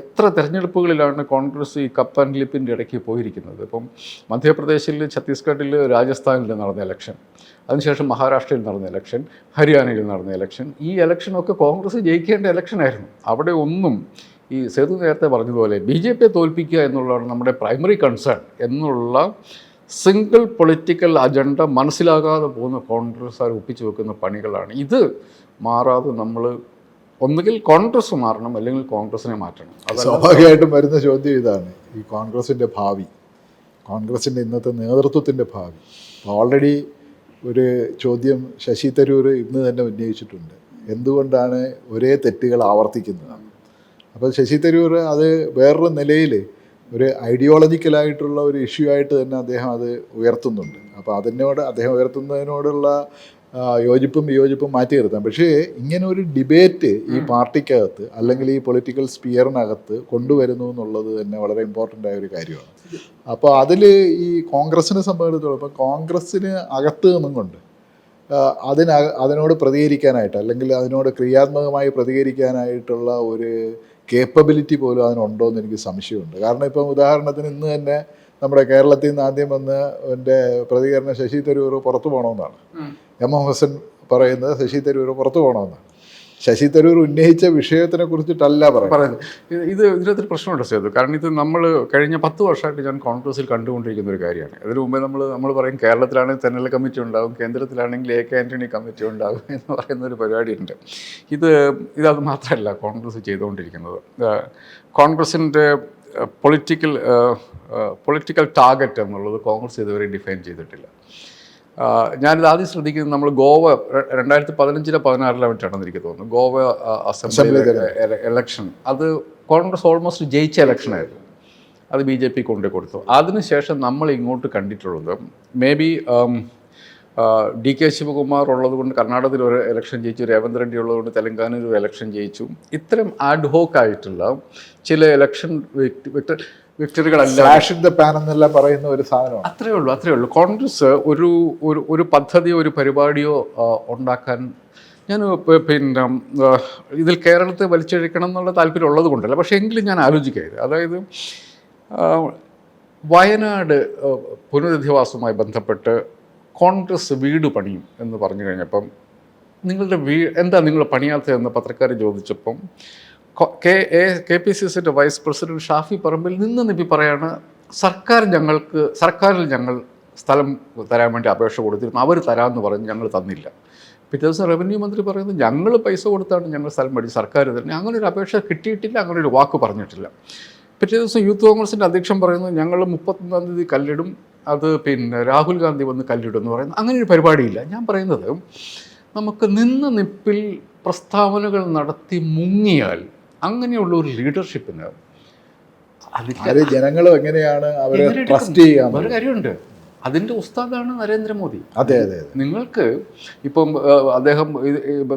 എത്ര തെരഞ്ഞെടുപ്പുകളിലാണ് കോൺഗ്രസ് ഈ കപ്പ് ആൻഡ് ലിപ്പിൻ്റെ ഇടയ്ക്ക് പോയിരിക്കുന്നത്. ഇപ്പം മധ്യപ്രദേശിൽ, ഛത്തീസ്ഗഡിൽ, രാജസ്ഥാനിൽ നടന്ന ഇലക്ഷൻ, അതിനുശേഷം മഹാരാഷ്ട്രയിൽ നടന്ന ഇലക്ഷൻ, ഹരിയാനയിൽ നടന്ന ഇലക്ഷൻ, ഈ ഇലക്ഷനൊക്കെ കോൺഗ്രസ് ജയിക്കേണ്ട ഇലക്ഷനായിരുന്നു. അവിടെ ഒന്നും ഈ സേതു നേരത്തെ പറഞ്ഞതുപോലെ BJP തോൽപ്പിക്കുക എന്നുള്ളതാണ് നമ്മുടെ പ്രൈമറി കൺസേൺ എന്നുള്ള സിംഗിൾ പൊളിറ്റിക്കൽ അജണ്ട മനസ്സിലാകാതെ പോകുന്ന കോൺഗ്രസ്സുകാർ ഒപ്പിച്ചു വെക്കുന്ന പണികളാണ്. ഇത് മാറാതെ നമ്മൾ ഒന്നുകിൽ കോൺഗ്രസ് മാറണം, അല്ലെങ്കിൽ കോൺഗ്രസിനെ മാറ്റണം. സ്വാഭാവികമായിട്ടും വരുന്ന ചോദ്യം ഇതാണ്, ഈ കോൺഗ്രസിൻ്റെ ഭാവി, കോൺഗ്രസിൻ്റെ ഇന്നത്തെ നേതൃത്വത്തിൻ്റെ ഭാവി. ഓൾറെഡി ഒരു ചോദ്യം ശശി തരൂർ ഇന്ന് തന്നെ ഉന്നയിച്ചിട്ടുണ്ട്, എന്തുകൊണ്ടാണ് ഒരേ തെറ്റുകൾ ആവർത്തിക്കുന്നതാണ്. അപ്പോൾ ശശി തരൂർ അത് വേറൊരു നിലയിൽ ഒരു ഐഡിയോളജിക്കലായിട്ടുള്ള ഒരു ഇഷ്യൂ ആയിട്ട് തന്നെ അദ്ദേഹം അത് ഉയർത്തുന്നുണ്ട്. അപ്പോൾ അദ്ദേഹം ഉയർത്തുന്നതിനോടുള്ള യോജിപ്പും വിയോജിപ്പും മാറ്റി നിർത്താം. പക്ഷേ ഇങ്ങനെ ഒരു ഡിബേറ്റ് ഈ പാർട്ടിക്കകത്ത് അല്ലെങ്കിൽ ഈ പൊളിറ്റിക്കൽ സ്പിയറിനകത്ത് കൊണ്ടുവരുന്നു എന്നുള്ളത് തന്നെ വളരെ ഇമ്പോർട്ടൻ്റ് ആയ ഒരു കാര്യമാണ്. അപ്പോൾ അതിൽ ഈ കോൺഗ്രസിനെ സംബന്ധിച്ചിടത്തോളം ഇപ്പം കോൺഗ്രസ്സിന് അകത്ത് നിന്നും കൊണ്ട് അതിനോട് പ്രതികരിക്കാനായിട്ട് അല്ലെങ്കിൽ അതിനോട് ക്രിയാത്മകമായി പ്രതികരിക്കാനായിട്ടുള്ള ഒരു കേപ്പബിലിറ്റി പോലും അതിനുണ്ടോ എന്ന് എനിക്ക് സംശയമുണ്ട്. കാരണം ഇപ്പം ഉദാഹരണത്തിന് ഇന്ന് തന്നെ നമ്മുടെ കേരളത്തിൽ നിന്ന് ആദ്യം വന്ന് എൻ്റെ പ്രതികരണം ശശി തരൂർ പുറത്തു പോകണമെന്നാണ്. എം എം ഹസൻ പറയുന്നത് ശശി തരൂർ പുറത്തു പോകണമെന്നാണ്. ശശി തരൂർ ഉന്നയിച്ച വിഷയത്തിനെ കുറിച്ചിട്ടല്ല പറയുന്നത്. ഇതിനകത്തൊരു പ്രശ്നമുണ്ട് സേതു. കാരണം ഇത് നമ്മൾ കഴിഞ്ഞ 10 വർഷമായിട്ട് ഞാൻ കോൺഗ്രസിൽ കണ്ടുകൊണ്ടിരിക്കുന്ന ഒരു കാര്യമാണ്. ഇതിനു മുമ്പേ നമ്മൾ പറയും കേരളത്തിലാണെങ്കിൽ തെരഞ്ഞെടുപ്പ് കമ്മിറ്റി ഉണ്ടാകും, കേന്ദ്രത്തിലാണെങ്കിൽ AK ആൻ്റണി കമ്മിറ്റി ഉണ്ടാകും എന്ന് പറയുന്ന ഒരു പരിപാടിയുണ്ട്. ഇതത് മാത്രമല്ല കോൺഗ്രസ് ചെയ്തുകൊണ്ടിരിക്കുന്നത്. കോൺഗ്രസിൻ്റെ പൊളിറ്റിക്കൽ ടാർഗറ്റ് എന്നുള്ളത് കോൺഗ്രസ് ഇതുവരെ ഡിഫൈൻ ചെയ്തിട്ടില്ല. ഞാനിത് ആദ്യം ശ്രദ്ധിക്കുന്നത്, നമ്മൾ ഗോവ 2015-16 മറ്റാണെന്ന് എനിക്ക് തോന്നുന്നു, ഗോവ അസംബ്ലി ഇലക്ഷൻ, അത് കോൺഗ്രസ് ഓൾമോസ്റ്റ് ജയിച്ച ഇലക്ഷനായിരുന്നു. അത് BJP കൊണ്ടു കൊടുത്തു. അതിനുശേഷം നമ്മൾ ഇങ്ങോട്ട് കണ്ടിട്ടുള്ളത് മേ ബി DK ശിവകുമാർ ഉള്ളതുകൊണ്ട് കർണാടകത്തിൽ ഒരു ഇലക്ഷൻ ജയിച്ചു, രേവന്ത് റെഡ്ഡി ഉള്ളതുകൊണ്ട് തെലങ്കാനയിൽ ഒരു ഇലക്ഷൻ ജയിച്ചു. ഇത്തരം ആഡ്ഹോക്ക് ആയിട്ടുള്ള ചില ഇലക്ഷൻ വിക്ടറികളല്ല എന്നെല്ലാം പറയുന്ന ഒരു സാധനമാണ്. അത്രയേ ഉള്ളൂ. കോൺഗ്രസ് ഒരു പദ്ധതിയോ ഒരു പരിപാടിയോ ഉണ്ടാക്കാൻ ഞാൻ പിന്നെ ഇതിൽ കേരളത്തെ വലിച്ചഴിക്കണം എന്നുള്ള താല്പര്യം ഉള്ളത് കൊണ്ടല്ല, പക്ഷേ എങ്കിലും ഞാൻ ആലോചിക്കരുത്. അതായത് വയനാട് പുനരധിവാസവുമായി ബന്ധപ്പെട്ട് കോൺഗ്രസ് വീട് പണിയും എന്ന് പറഞ്ഞു കഴിഞ്ഞപ്പം നിങ്ങളുടെ എന്താ നിങ്ങൾ പണിയാത്തതെന്ന് പത്രക്കാർ ചോദിച്ചപ്പം KPCCയുടെ vice president Shafi Parambil NIPI പറയാണ്, സർക്കാരിൽ ഞങ്ങൾ സ്ഥലം തരാൻ വേണ്ടി അപേക്ഷ കൊടുത്തിരുന്നു, അവർ തരാമെന്ന് പറഞ്ഞ് ഞങ്ങൾ തന്നില്ല. പിറ്റേ ദിവസം റവന്യൂ മന്ത്രി പറയുന്നത് ഞങ്ങൾ പൈസ കൊടുത്താണ് ഞങ്ങൾ സ്ഥലം മേടിച്ച്, സർക്കാർ തന്നെ അങ്ങനെ ഒരു അപേക്ഷ കിട്ടിയിട്ടില്ല, അങ്ങനെ ഒരു വാക്ക് പറഞ്ഞിട്ടില്ല. പിറ്റേ ദിവസം യൂത്ത് കോൺഗ്രസിൻ്റെ അധ്യക്ഷൻ പറയുന്നത് ഞങ്ങൾ 31-ാം തീയതി കല്ലിടും, അത് രാഹുൽ ഗാന്ധി വന്ന് കല്ലിടും എന്ന് പറയുന്നത്. അങ്ങനെ ഒരു പരിപാടിയില്ല. ഞാൻ പറയുന്നത് നമുക്ക് നിപ്പിൽ പ്രസ്താവനകൾ നടത്തി മുങ്ങിയാൽ അങ്ങനെയുള്ള ഒരു ലീഡർഷിപ്പിന് ജനങ്ങളും എങ്ങനെയാണ് അവരെ ട്രസ്റ്റ് ചെയ്യാൻ ഒരു കാര്യമുണ്ട്. അതിൻ്റെ ഉസ്താദാണ് നരേന്ദ്രമോദി. അതെ. നിങ്ങൾക്ക് ഇപ്പം അദ്ദേഹം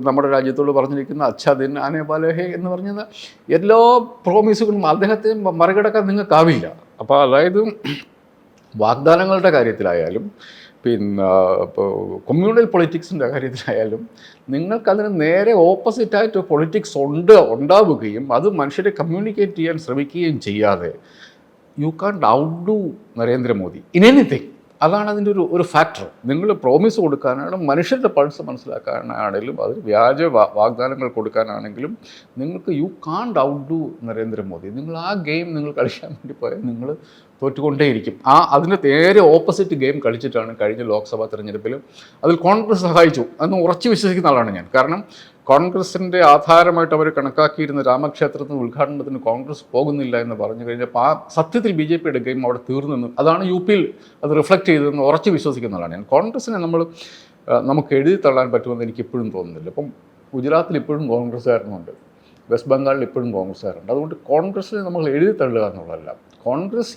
നമ്മുടെ രാജ്യത്തോട് പറഞ്ഞിരിക്കുന്ന അച്ഛാ ദിൻ ആനെ വാലേ ഹേ എന്ന് പറഞ്ഞത് എല്ലാ പ്രോമിസുകളും അദ്ദേഹത്തെ മറികടക്കാൻ നിങ്ങൾക്കാവില്ല. അപ്പോൾ അതായത് വാഗ്ദാനങ്ങളുടെ കാര്യത്തിലായാലും ഇപ്പോൾ കൊമ്മ്യൂണൽ പൊളിറ്റിക്സിൻ്റെ കാര്യത്തിലായാലും നിങ്ങൾക്കതിന് നേരെ ഓപ്പോസിറ്റായിട്ട് പൊളിറ്റിക്സ് ഉണ്ടാവുകയും അത് മനുഷ്യരെ കമ്മ്യൂണിക്കേറ്റ് ചെയ്യാൻ ശ്രമിക്കുകയും ചെയ്യാതെ U can't ഔട്ട്ഡു Narendra Modi in anything. അതാണ് അതിൻ്റെ ഒരു ഫാക്ടർ. നിങ്ങൾ പ്രോമിസ് കൊടുക്കാനാണ്, മനുഷ്യരുടെ പൾസ് മനസ്സിലാക്കാനാണെങ്കിലും, അത് വ്യാജ വാഗ്ദാനങ്ങൾ കൊടുക്കാനാണെങ്കിലും നിങ്ങൾക്ക് യു കാൻറ്റ് ഔട്ട്ഡു നരേന്ദ്രമോദി. നിങ്ങൾ ആ ഗെയിം നിങ്ങൾ കളിക്കാൻ വേണ്ടി പോയാൽ നിങ്ങൾ തോറ്റുകൊണ്ടേയിരിക്കും. അതിൻ്റെ നേരെ ഓപ്പോസിറ്റ് ഗെയിം കളിച്ചിട്ടാണ് കഴിഞ്ഞ ലോക്സഭാ തെരഞ്ഞെടുപ്പിൽ അതിൽ കോൺഗ്രസ് സഹായിച്ചു എന്ന് ഉറച്ചു വിശ്വസിക്കുന്ന ആളാണ് ഞാൻ. കാരണം കോൺഗ്രസിൻ്റെ ആധാരമായിട്ട് അവർ കണക്കാക്കിയിരുന്ന രാമക്ഷേത്രത്തിന് ഉദ്ഘാടനത്തിന് കോൺഗ്രസ് പോകുന്നില്ല എന്ന് പറഞ്ഞു കഴിഞ്ഞപ്പോൾ ആ സത്യത്തിൽ BJPയുടെ ഗെയിം അവിടെ തീർന്നെന്ന്, അതാണ് UPയിൽ അത് റിഫ്ലക്റ്റ് ചെയ്തതെന്ന് ഉറച്ചു വിശ്വസിക്കുന്ന ആളാണ് ഞാൻ. കോൺഗ്രസിനെ നമുക്ക് എഴുതി തള്ളാൻ പറ്റുമെന്ന് എനിക്ക് ഇപ്പോഴും തോന്നുന്നില്ല. ഇപ്പം ഗുജറാത്തിൽ ഇപ്പോഴും കോൺഗ്രസ്സുകാരനുണ്ട്, വെസ്റ്റ് ബംഗാളിൽ ഇപ്പോഴും കോൺഗ്രസ്സുകാരുണ്ട്. അതുകൊണ്ട് കോൺഗ്രസിനെ നമ്മൾ എഴുതി തള്ളുക എന്നുള്ളതല്ല. കോൺഗ്രസ്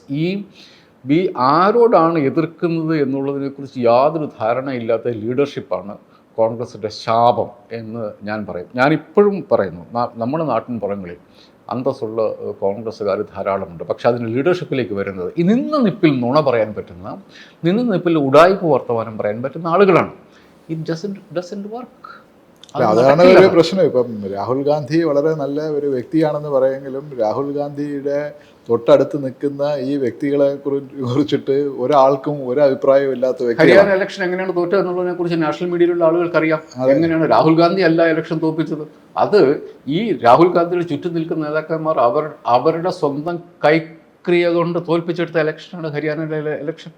ആരോടാണ് എതിർക്കുന്നത് എന്നുള്ളതിനെക്കുറിച്ച് യാതൊരു ധാരണയില്ലാത്ത ലീഡർഷിപ്പാണ് കോൺഗ്രസിൻ്റെ ശാപം എന്ന് ഞാൻ പറയും. ഞാനിപ്പോഴും പറയുന്നു, നമ്മുടെ നാട്ടിൻ പുറങ്ങളിൽ അന്തസ്സുള്ള കോൺഗ്രസ്സുകാർ ധാരാളമുണ്ട്. പക്ഷെ അതിന് ലീഡർഷിപ്പിലേക്ക് വരുന്നത് ഈ നിന്ന നിപ്പിൽ നുണ പറയാൻ പറ്റുന്ന, നിന്ന നിപ്പിൽ ഉഡായിപ്പ് വർത്തമാനം പറയാൻ പറ്റുന്ന ആളുകളാണ്. It doesn't work. അതാണ് ഒരു പ്രശ്നം. ഇപ്പം രാഹുൽ ഗാന്ധി വളരെ നല്ല ഒരു വ്യക്തിയാണെന്ന് പറയുമെങ്കിലും രാഹുൽ ഗാന്ധിയുടെ തൊട്ടടുത്ത് നിൽക്കുന്ന ഈ വ്യക്തികളെ കുറിച്ചിട്ട് ഒരാൾക്കും ഒരു അഭിപ്രായവും ഇല്ലാത്ത വ്യക്തി. ഹരിയാന ഇലക്ഷൻ എങ്ങനെയാണ് തോറ്റത് എന്നുള്ളതിനെ കുറിച്ച് നാഷണൽ മീഡിയയിലുള്ള ആളുകൾക്ക് അറിയാം. എങ്ങനെയാണ് രാഹുൽ ഗാന്ധി അല്ല ഇലക്ഷൻ തോൽപ്പിച്ചത്. അത് ഈ രാഹുൽ ഗാന്ധിയുടെ ചുറ്റും നിൽക്കുന്ന നേതാക്കന്മാർ അവരുടെ സ്വന്തം കൈക്രിയ കൊണ്ട് തോൽപ്പിച്ചെടുത്ത ഇലക്ഷനാണ് ഹരിയാനയിലെ ഇലക്ഷൻ.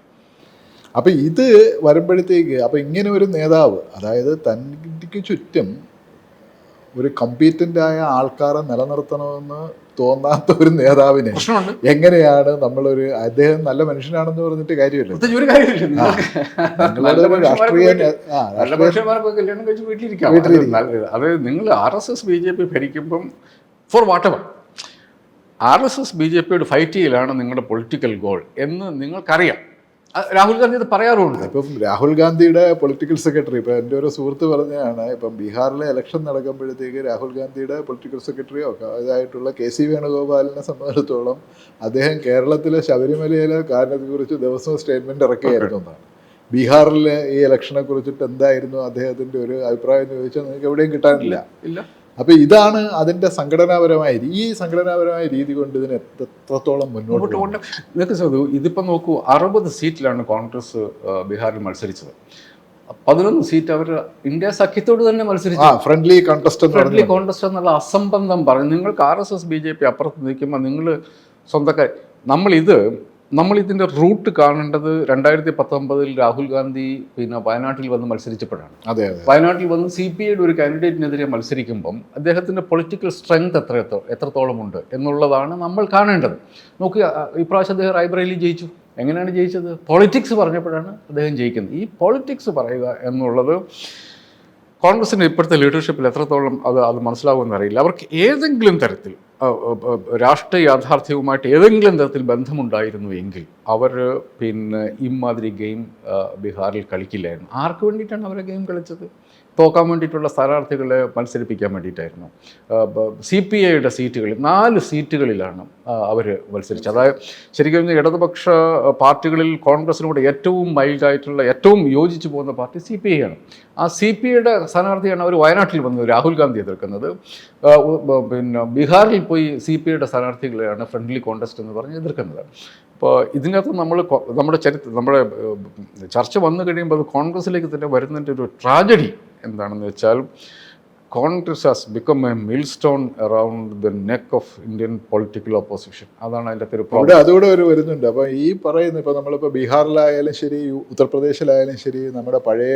അപ്പം ഇത് വരുമ്പോഴത്തേക്ക് അപ്പം ഇങ്ങനെ ഒരു നേതാവ്, അതായത് തനിക്ക് ചുറ്റും ഒരു കമ്പീറ്റൻ്റായ ആൾക്കാരെ നിലനിർത്തണമെന്ന് തോന്നാത്ത ഒരു നേതാവിനെ എങ്ങനെയാണ് നമ്മളൊരു അദ്ദേഹം നല്ല മനുഷ്യനാണെന്ന് പറഞ്ഞിട്ട് കാര്യമില്ല. അത് നിങ്ങൾ RSS BJP ഭരിക്കുമ്പം ഫോർ വാട്ടെവർ RSS BJPയോട് ഫൈറ്റ് ചെയ്യലാണ് നിങ്ങളുടെ പൊളിറ്റിക്കൽ ഗോൾ എന്ന് നിങ്ങൾക്കറിയാം. രാഹുൽ ഗാന്ധി അത് പറയാറുണ്ട്. ഇപ്പം രാഹുൽ ഗാന്ധിയുടെ പൊളിറ്റിക്കൽ സെക്രട്ടറി, ഇപ്പം എൻ്റെ ഒരു സുഹൃത്ത് പറഞ്ഞതാണ്, ഇപ്പം ബീഹാറിലെ ഇലക്ഷൻ നടക്കുമ്പോഴത്തേക്ക് രാഹുൽ ഗാന്ധിയുടെ പൊളിറ്റിക്കൽ സെക്രട്ടറിയോ ഇതായിട്ടുള്ള KC വേണുഗോപാലിനെ സംബന്ധിച്ചിടത്തോളം അദ്ദേഹം കേരളത്തിലെ ശബരിമലയിലെ കാരണത്തെക്കുറിച്ച് ദിവസവും സ്റ്റേറ്റ്മെൻറ്റ് ഇറക്കിയായിരുന്നു എന്നാണ്. ബീഹാറിലെ ഈ ഇലക്ഷനെ കുറിച്ചിട്ട് എന്തായിരുന്നു അദ്ദേഹത്തിൻ്റെ ഒരു അഭിപ്രായം എന്ന് ചോദിച്ചാൽ നിങ്ങൾക്ക് എവിടെയും കിട്ടാനില്ല. അപ്പോൾ ഇതാണ് അതിൻ്റെ സംഘടനാപരമായ രീതി കൊണ്ട് ഇതിന് എത്രത്തോളം മുന്നോട്ട് കൊണ്ട് നിങ്ങൾക്ക് ഇതിപ്പോൾ നോക്കൂ, 60 സീറ്റിലാണ് കോൺഗ്രസ് ബീഹാറിൽ മത്സരിച്ചത്. 11 സീറ്റ് അവർ ഇന്ത്യ സഖ്യത്തോട് തന്നെ മത്സരിച്ചു. ഫ്രണ്ട്ലി കോൺടെസ്റ്റ് എന്നുള്ള അസംബന്ധം പറഞ്ഞു. നിങ്ങൾക്ക് RSS BJP അപ്പുറത്ത് നിൽക്കുമ്പോൾ നിങ്ങൾ സ്വന്തക്കാർ. നമ്മളിതിൻ്റെ റൂട്ട് കാണേണ്ടത് 2019 രാഹുൽ ഗാന്ധി വയനാട്ടിൽ വന്ന് മത്സരിച്ചപ്പോഴാണ്. വയനാട്ടിൽ വന്ന് CPIയുടെ ഒരു കാൻഡിഡേറ്റിനെതിരെ മത്സരിക്കുമ്പം അദ്ദേഹത്തിൻ്റെ പൊളിറ്റിക്കൽ സ്ട്രെങ്ത് എത്രത്തോളമുണ്ട് എന്നുള്ളതാണ് നമ്മൾ കാണേണ്ടത്. നോക്കുക, ഇപ്രാവശ്യം അദ്ദേഹം റായ്ബറേലി ജയിച്ചു. എങ്ങനെയാണ് ജയിച്ചത്? പൊളിറ്റിക്സ് പറഞ്ഞപ്പോഴാണ് അദ്ദേഹം ജയിക്കുന്നത്. ഈ പൊളിറ്റിക്സ് പറയുക എന്നുള്ളത് കോൺഗ്രസിൻ്റെ ഇപ്പോഴത്തെ ലീഡർഷിപ്പിൽ എത്രത്തോളം അത് മനസ്സിലാവുമെന്ന് അറിയില്ല. അവർക്ക് ഏതെങ്കിലും തരത്തിൽ രാഷ്ട്രീയ യാഥാർത്ഥ്യവുമായിട്ട് ഏതെങ്കിലും തരത്തിൽ ബന്ധമുണ്ടായിരുന്നു എങ്കിൽ അവർ ഇമാതിരി ഗെയിം ബീഹാറിൽ കളിക്കില്ലായിരുന്നു. ആർക്ക് വേണ്ടിയിട്ടാണ് അവരെ ഗെയിം കളിച്ചത്? തോക്കാൻ വേണ്ടിയിട്ടുള്ള സ്ഥാനാർത്ഥികളെ മത്സരിപ്പിക്കാൻ വേണ്ടിയിട്ടായിരുന്നു. CPIയുടെ സീറ്റുകളിൽ 4 സീറ്റുകളിലാണ് അവർ മത്സരിച്ചത്. അതായത് ശരിക്കും ഇടതുപക്ഷ പാർട്ടികളിൽ കോൺഗ്രസിനോട് ഏറ്റവും മൈൽഡായിട്ടുള്ള, ഏറ്റവും യോജിച്ചു പോകുന്ന പാർട്ടി CPI ആണ്. ആ CPIയുടെ സ്ഥാനാർത്ഥിയാണ് അവർ വയനാട്ടിൽ വന്നത് രാഹുൽ ഗാന്ധി എതിർക്കുന്നത്. ബീഹാറിൽ പോയി CPIയുടെ സ്ഥാനാർത്ഥികളെയാണ് ഫ്രണ്ട്ലി കോൺടെസ്റ്റ് എന്ന് പറഞ്ഞ് എതിർക്കുന്നത്. അപ്പോൾ ഇതിനകത്ത് നമ്മുടെ ചർച്ച വന്നു കഴിയുമ്പോൾ അത് കോൺഗ്രസിലേക്ക് തന്നെ വരുന്നതിൻ്റെ ഒരു ട്രാജഡി എന്താണെന്ന് വെച്ചാൽ, Congress has become A mill stone around the neck of Indian political opposition. അതാണ് അതിൻ്റെ ഒരു പ്രോബ്ലം. അതുകൂടെ വരുന്നുണ്ട്. അപ്പോൾ ഈ പറയുന്ന ഇപ്പോൾ നമ്മളിപ്പോൾ ബീഹാറിലായാലും ശരി, ഉത്തർപ്രദേശിലായാലും ശരി, നമ്മുടെ പഴയ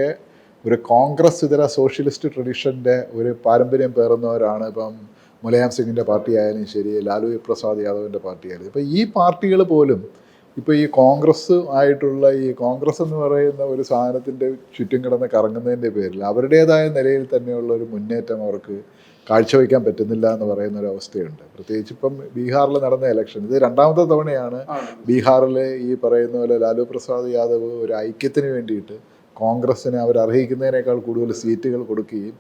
ഒരു കോൺഗ്രസ് ഇതര സോഷ്യലിസ്റ്റ് ട്രഡീഷൻ്റെ ഒരു പാരമ്പര്യം പേറുന്നവരാണ്. ഇപ്പം മുലായം സിംഗിൻ്റെ പാർട്ടി ആയാലും ശരി, ലാലു പ്രസാദ് യാദവിൻ്റെ പാർട്ടി ആയാലും. ഇപ്പോൾ ഈ പാർട്ടികൾ പോലും ഇപ്പോൾ ഈ കോൺഗ്രസ് എന്ന് പറയുന്ന ഒരു സാധനത്തിൻ്റെ ചുറ്റും കിടന്ന് കറങ്ങുന്നതിൻ്റെ പേരിൽ അവരുടേതായ നിലയിൽ തന്നെയുള്ള ഒരു മുന്നേറ്റം അവർക്ക് കാഴ്ചവെക്കാൻ പറ്റുന്നില്ല എന്ന് പറയുന്ന ഒരു അവസ്ഥയുണ്ട്. പ്രത്യേകിച്ച് ഇപ്പം ബീഹാറിൽ നടന്ന ഇലക്ഷൻ, ഇത് 2ാമത്തെ തവണയാണ് ബീഹാറിൽ ഈ പറയുന്ന പോലെ ലാലു പ്രസാദ് യാദവ് ഒരു ഐക്യത്തിന് വേണ്ടിയിട്ട് കോൺഗ്രസ്സിന് അവർ അർഹിക്കുന്നതിനേക്കാൾ കൂടുതൽ സീറ്റുകൾ കൊടുക്കുകയും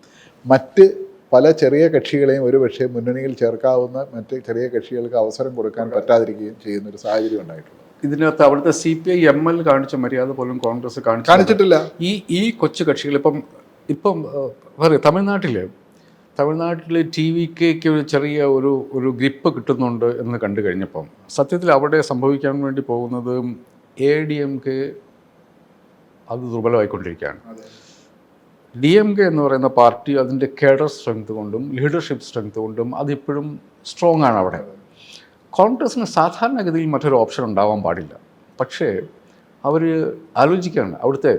മറ്റ് പല ചെറിയ കക്ഷികളെയും ഒരുപക്ഷെ മുന്നണിയിൽ ചേർക്കാവുന്ന മറ്റ് ചെറിയ കക്ഷികൾക്ക് അവസരം കൊടുക്കാൻ പറ്റാതിരിക്കുകയും ചെയ്യുന്നൊരു സാഹചര്യം ഉണ്ടായിട്ടുണ്ട്. ഇതിനകത്ത് അവിടുത്തെ CPI ML കാണിച്ച മര്യാദ പോലും കോൺഗ്രസ് കാണിച്ചിട്ടില്ല. ഈ കൊച്ചു കക്ഷികൾ ഇപ്പം തമിഴ്നാട്ടിൽ TVKയ്ക്ക് ഒരു ചെറിയ ഒരു ഗ്രിപ്പ് കിട്ടുന്നുണ്ട് എന്ന് കണ്ടു കഴിഞ്ഞപ്പം സത്യത്തിൽ അവിടെ സംഭവിക്കാൻ വേണ്ടി പോകുന്നത് ADMK അത് ദുർബലമായിക്കൊണ്ടിരിക്കുകയാണ്. DMK എന്ന് പറയുന്ന പാർട്ടി അതിൻ്റെ കേഡർ സ്ട്രെങ്ത് കൊണ്ടും ലീഡർഷിപ്പ് സ്ട്രെങ്ത് കൊണ്ടും അതിപ്പോഴും സ്ട്രോങ് ആണ് അവിടെ. കോൺഗ്രസ്സിന് സാധാരണഗതിയിൽ മറ്റൊരു ഓപ്ഷൻ ഉണ്ടാവാൻ പാടില്ല. പക്ഷേ അവർ ആലോചിക്കുകയാണ്. അവിടുത്തെ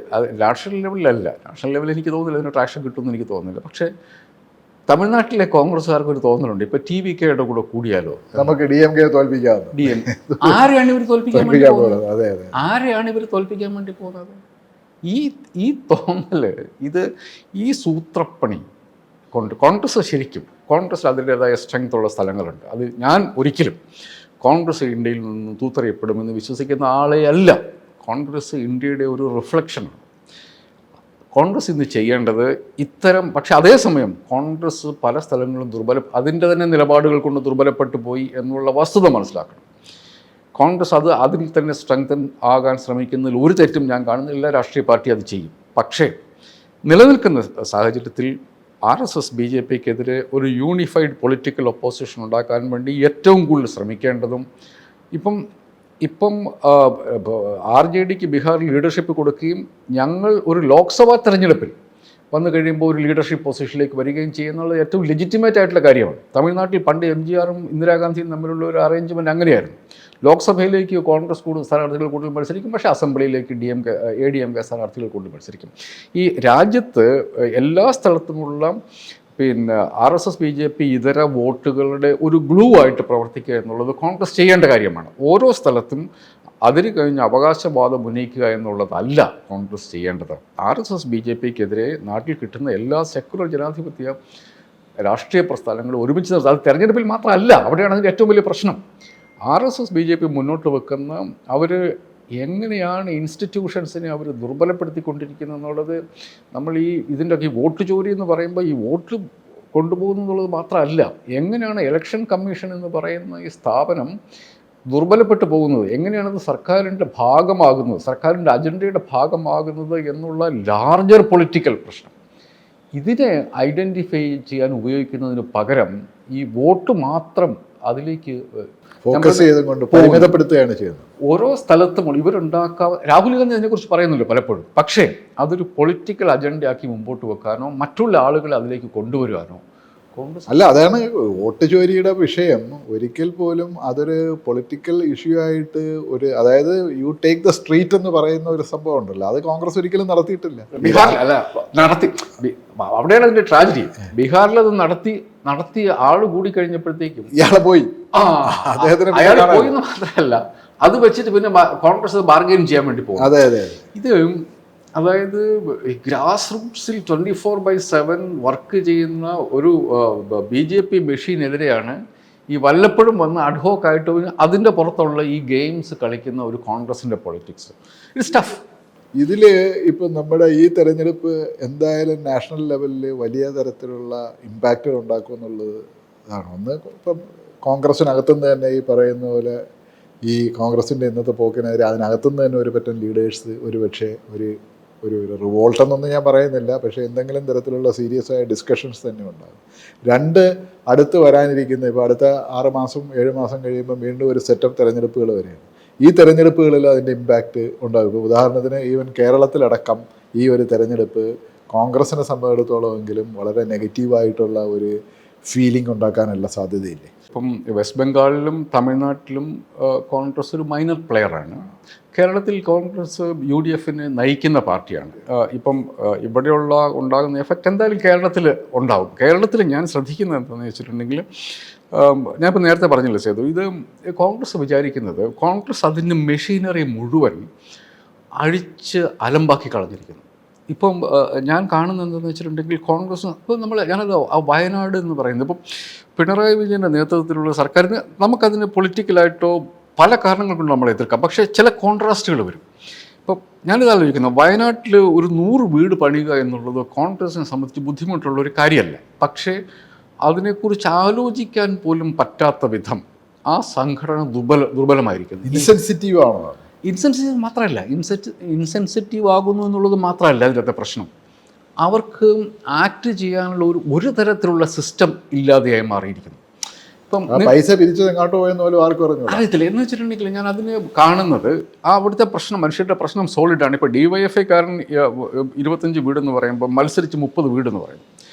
നാഷണൽ ലെവലിൽ എനിക്ക് തോന്നുന്നില്ല ഇതിന് ട്രാക്ഷൻ കിട്ടുമെന്ന് എനിക്ക് തോന്നുന്നില്ല. പക്ഷേ തമിഴ്നാട്ടിലെ കോൺഗ്രസ്സുകാർക്ക് ഒരു തോന്നലുണ്ട്, ഇപ്പോൾ TVKയുടെ കൂടെ കൂടിയാലോ നമുക്ക് DMK തോൽപ്പിക്കാം. ആരെയാണ് ഇവർ തോൽപ്പിക്കാൻ വേണ്ടി പോകുന്നത്? ഈ തോന്നൽ, ഈ സൂത്രപ്പണി കൊണ്ട് കോൺഗ്രസ് അതിൻ്റേതായ സ്ട്രെങ്ത് ഉള്ള സ്ഥലങ്ങളുണ്ട്. അത് ഞാൻ ഒരിക്കലും കോൺഗ്രസ് ഇന്ത്യയിൽ നിന്ന് തൂത്തെറിയപ്പെടുമെന്ന് വിശ്വസിക്കുന്ന ആളെ അല്ല. കോൺഗ്രസ് ഇന്ത്യയുടെ ഒരു റിഫ്ലക്ഷനാണ്. കോൺഗ്രസ് ഇന്ന് ചെയ്യേണ്ടത് ഇത്തരം, പക്ഷെ അതേസമയം കോൺഗ്രസ് പല സ്ഥലങ്ങളും അതിൻ്റെ തന്നെ നിലപാടുകൾ കൊണ്ട് ദുർബലപ്പെട്ടു പോയി എന്നുള്ള വസ്തുത മനസ്സിലാക്കണം. കോൺഗ്രസ് അതിൽ തന്നെ സ്ട്രെങ്തൻ ആകാൻ ശ്രമിക്കുന്നതിൽ ഒരു തെറ്റും ഞാൻ കാണുന്നില്ല. രാഷ്ട്രീയ പാർട്ടി അത് ചെയ്യും. പക്ഷേ നിലനിൽക്കുന്ന സാഹചര്യത്തിൽ RSS BJPക്കെതിരെ ഒരു യൂണിഫൈഡ് പൊളിറ്റിക്കൽ ഒപ്പോസിഷൻ ഉണ്ടാക്കാൻ വേണ്ടി ഏറ്റവും കൂടുതൽ ശ്രമിക്കേണ്ടതും ഇപ്പം RJDക്ക് ബീഹാറിൽ ലീഡർഷിപ്പ് കൊടുക്കുകയും ഞങ്ങൾ ഒരു ലോക്സഭാ തെരഞ്ഞെടുപ്പിൽ വന്നു കഴിയുമ്പോൾ ഒരു ലീഡർഷിപ്പ് പൊസിഷനിലേക്ക് വരികയും ചെയ്യുന്നത് ഏറ്റവും ലെജിറ്റിമേറ്റ് ആയിട്ടുള്ള കാര്യമാണ്. തമിഴ്നാട്ടിൽ പണ്ട് MGRും ഇന്ദിരാഗാന്ധിയും തമ്മിലുള്ള ഒരു അറേഞ്ച്മെൻറ്റ് അങ്ങനെയായിരുന്നു. ലോക്സഭയിലേക്ക് കോൺഗ്രസ് സ്ഥാനാർത്ഥികൾ കൂടുതൽ മത്സരിക്കും, പക്ഷേ അസംബ്ലിയിലേക്ക് ADMK സ്ഥാനാർത്ഥികൾ കൂടുതൽ മത്സരിക്കും. ഈ രാജ്യത്ത് എല്ലാ സ്ഥലത്തുമുള്ള RSS BJP ഇതര വോട്ടുകളുടെ ഒരു ഗ്ലൂ ആയിട്ട് പ്രവർത്തിക്കുക എന്നുള്ളത് കോൺഗ്രസ് ചെയ്യേണ്ട കാര്യമാണ്. ഓരോ സ്ഥലത്തും അതിന് കഴിഞ്ഞ് അവകാശവാദം ഉന്നയിക്കുക എന്നുള്ളതല്ല കോൺഗ്രസ് ചെയ്യേണ്ടത്. RSS BJPക്കെതിരെ നാട്ടിൽ കിട്ടുന്ന എല്ലാ സെക്കുലർ ജനാധിപത്യ രാഷ്ട്രീയ പ്രസ്ഥാനങ്ങളും ഒരുമിച്ച് നിർത്തുക. അത് തെരഞ്ഞെടുപ്പിൽ മാത്രമല്ല, അവിടെയാണ് അതിൻ്റെ ഏറ്റവും വലിയ പ്രശ്നം. RSS BJP മുന്നോട്ട് വെക്കുന്ന അവർ എങ്ങനെയാണ് ഇൻസ്റ്റിറ്റ്യൂഷൻസിനെ അവർ ദുർബലപ്പെടുത്തിക്കൊണ്ടിരിക്കുന്നത് എന്നുള്ളത് നമ്മൾ ഇതിൻ്റെയൊക്കെ വോട്ട് ചോരി എന്ന് പറയുമ്പോൾ ഈ വോട്ട് കൊണ്ടുപോകുന്നു എന്നുള്ളത് മാത്രമല്ല, എങ്ങനെയാണ് ഇലക്ഷൻ കമ്മീഷൻ എന്ന് പറയുന്ന ഈ സ്ഥാപനം ദുർബലപ്പെട്ടു പോകുന്നത്, എങ്ങനെയാണത് സർക്കാരിൻ്റെ ഭാഗമാകുന്നത്, സർക്കാരിൻ്റെ അജണ്ടയുടെ ഭാഗമാകുന്നത് എന്നുള്ള ലാർജർ പൊളിറ്റിക്കൽ പ്രശ്നം. ഇതിനെ ഐഡൻറ്റിഫൈ ചെയ്യാൻ ഉപയോഗിക്കുന്നതിന് പകരം ഈ വോട്ട് മാത്രം അതിലേക്ക് ഫോക്കസ് ചെയ്തുകൊണ്ട് പരിമിതപ്പെടുത്തുകയാണ് ചെയ്യുന്നത്. ഓരോ സ്ഥലത്തും രാഹുൽ ഗാന്ധി അതിനെക്കുറിച്ച് പറയുന്നുണ്ട് പലപ്പോഴും. പക്ഷേ അതൊരു പൊളിറ്റിക്കൽ അജണ്ടയാക്കി മുമ്പോട്ട് വെക്കാനോ മറ്റുള്ള ആളുകളെ അതിലേക്ക് കൊണ്ടുവരാനോ കോൺഗ്രസ് അല്ല. അതാണ് വോട്ട് ചോരിയുടെ വിഷയം. ഒരിക്കൽ പോലും അതൊരു പൊളിറ്റിക്കൽ ഇഷ്യൂ ആയിട്ട് അതായത് യു ടേക്ക് ദ സ്ട്രീറ്റ് എന്ന് പറയുന്ന ഒരു സംഭവം ഉണ്ടല്ലോ, അത് കോൺഗ്രസ് ഒരിക്കലും നടത്തിയിട്ടില്ല. ബീഹാറിൽ നടത്തി. അവിടെയാണ് അതിന്റെ ട്രാജഡി. ബീഹാറിൽ അത് നടത്തി ആള് കൂടി കഴിഞ്ഞപ്പോഴത്തേക്കും ഇയാളെ പോയി. അയാൾ പോയി എന്ന് മാത്രമല്ല, അത് വെച്ചിട്ട് പിന്നെ കോൺഗ്രസ് ബാർഗെയിൻ ചെയ്യാൻ വേണ്ടി പോകും. അതെ അതെ. ഇത് അതായത് ഗ്രാസ് റൂട്ട്സിൽ 24/7 വർക്ക് ചെയ്യുന്ന ഒരു BJP മെഷീനെതിരെയാണ് ഈ വല്ലപ്പോഴും വന്ന് അഡ്ഹോക്കായിട്ട് അതിൻ്റെ പുറത്തുള്ള ഈ ഗെയിംസ് കളിക്കുന്ന ഒരു കോൺഗ്രസിൻ്റെ പൊളിറ്റിക്സ്. It's tough. ഇതിൽ ഇപ്പം നമ്മുടെ ഈ തെരഞ്ഞെടുപ്പ് എന്തായാലും നാഷണൽ ലെവലിൽ വലിയ തരത്തിലുള്ള ഇമ്പാക്റ്റുകൾ ഉണ്ടാക്കും എന്നുള്ളത് ഇതാണ്. ഒന്ന്, ഇപ്പം കോൺഗ്രസിനകത്തുനിന്ന് തന്നെ ഈ പറയുന്ന പോലെ ഈ കോൺഗ്രസിൻ്റെ ഇന്നത്തെ പോക്കിനെതിരെ അതിനകത്തുനിന്ന് തന്നെ ഒരു പറ്റം ലീഡേഴ്സ് ഒരുപക്ഷെ ഒരു റിവോൾട്ട് എന്നൊന്നും ഞാൻ പറയുന്നില്ല, പക്ഷേ എന്തെങ്കിലും തരത്തിലുള്ള സീരിയസ് ആയ ഡിസ്കഷൻസ് തന്നെ ഉണ്ടാകും. അടുത്ത് വരാനിരിക്കുന്ന ഇപ്പോൾ അടുത്ത 6 മാസം 7 മാസം കഴിയുമ്പോൾ വീണ്ടും ഒരു സെറ്റപ്പ് തെരഞ്ഞെടുപ്പുകൾ വരികയാണ്. ഈ തെരഞ്ഞെടുപ്പുകളിൽ അതിൻ്റെ ഇമ്പാക്റ്റ് ഉണ്ടാകും. ഉദാഹരണത്തിന് ഈവൻ കേരളത്തിലടക്കം ഈ ഒരു തെരഞ്ഞെടുപ്പ് കോൺഗ്രസിനെ സംബന്ധിച്ചിടത്തോളമെങ്കിലും വളരെ നെഗറ്റീവായിട്ടുള്ള ഒരു ഫീലിംഗ് ഉണ്ടാക്കാനുള്ള സാധ്യതയില്ലേ? ഇപ്പം വെസ്റ്റ് ബംഗാളിലും തമിഴ്നാട്ടിലും കോൺഗ്രസ് ഒരു മൈനർ പ്ലെയറാണ്. കേരളത്തിൽ കോൺഗ്രസ് UDFനെ നയിക്കുന്ന പാർട്ടിയാണ്. ഇപ്പം ഇവിടെയുള്ള ഉണ്ടാകുന്ന എഫക്റ്റ് എന്തായാലും കേരളത്തിൽ ഉണ്ടാവും. കേരളത്തിൽ ഞാൻ ശ്രദ്ധിക്കുന്നത് എന്താണെന്ന് വെച്ചിട്ടുണ്ടെങ്കിൽ, ഞാനിപ്പോൾ നേരത്തെ പറഞ്ഞില്ല സേതു, ഇത് കോൺഗ്രസ് വിചാരിക്കുന്നത് കോൺഗ്രസ് അതിൻ്റെ മെഷീനറി മുഴുവൻ അഴിച്ച് അലമ്പാക്കി കളഞ്ഞിരിക്കുന്നു. ഇപ്പം ഞാൻ കാണുന്നത് എന്താണെന്ന് വെച്ചിട്ടുണ്ടെങ്കിൽ കോൺഗ്രസ് ഇപ്പോൾ ഞാനത് വയനാട് എന്ന് പറയുന്നത് ഇപ്പം പിണറായി വിജയൻ്റെ നേതൃത്വത്തിലുള്ള സർക്കാരിന് നമുക്കതിന് പൊളിറ്റിക്കലായിട്ടോ പല കാരണങ്ങൾ കൊണ്ട് നമ്മളെ എതിർക്കാം, പക്ഷേ ചില കോൺട്രാസ്റ്റുകൾ വരും. ഇപ്പം ഞാനിത് ആലോചിക്കുന്നത്, വയനാട്ടിൽ ഒരു 100 വീട് പണിയുക എന്നുള്ളത് കോൺഗ്രസിനെ സംബന്ധിച്ച് ബുദ്ധിമുട്ടുള്ള ഒരു കാര്യമല്ല. പക്ഷേ അതിനെക്കുറിച്ച് ആലോചിക്കാൻ പോലും പറ്റാത്ത വിധം ആ സംഘടന ദുർബലമായിരിക്കുന്നു. ഇൻസെൻസിറ്റീവ് ആണോ? ഇൻസെൻസിറ്റീവ് മാത്രമല്ല, ഇൻസെൻസിറ്റീവ് ആകുന്നു എന്നുള്ളത് മാത്രമല്ല അതിൻ്റെ പ്രശ്നം. അവർക്ക് ആക്ട് ചെയ്യാനുള്ള ഒരു തരത്തിലുള്ള സിസ്റ്റം ഇല്ലാതെയായി മാറിയിരിക്കുന്നു. ഇപ്പം പൈസ പിരിച്ചത് എങ്ങോട്ട് പോയെന്ന് പോലും ആർക്കും അറിയത്തില്ല. എന്ന് വെച്ചിട്ടുണ്ടെങ്കിൽ ഞാൻ അതിന് കാണുന്നത് അവിടുത്തെ പ്രശ്നം, മനുഷ്യരുടെ പ്രശ്നം സോളിഡാണ്. ഇപ്പോൾ DYFI കാരൻ 25 വീടെന്ന് പറയുമ്പോൾ മത്സരിച്ച് 30 വീടെന്ന് പറയും.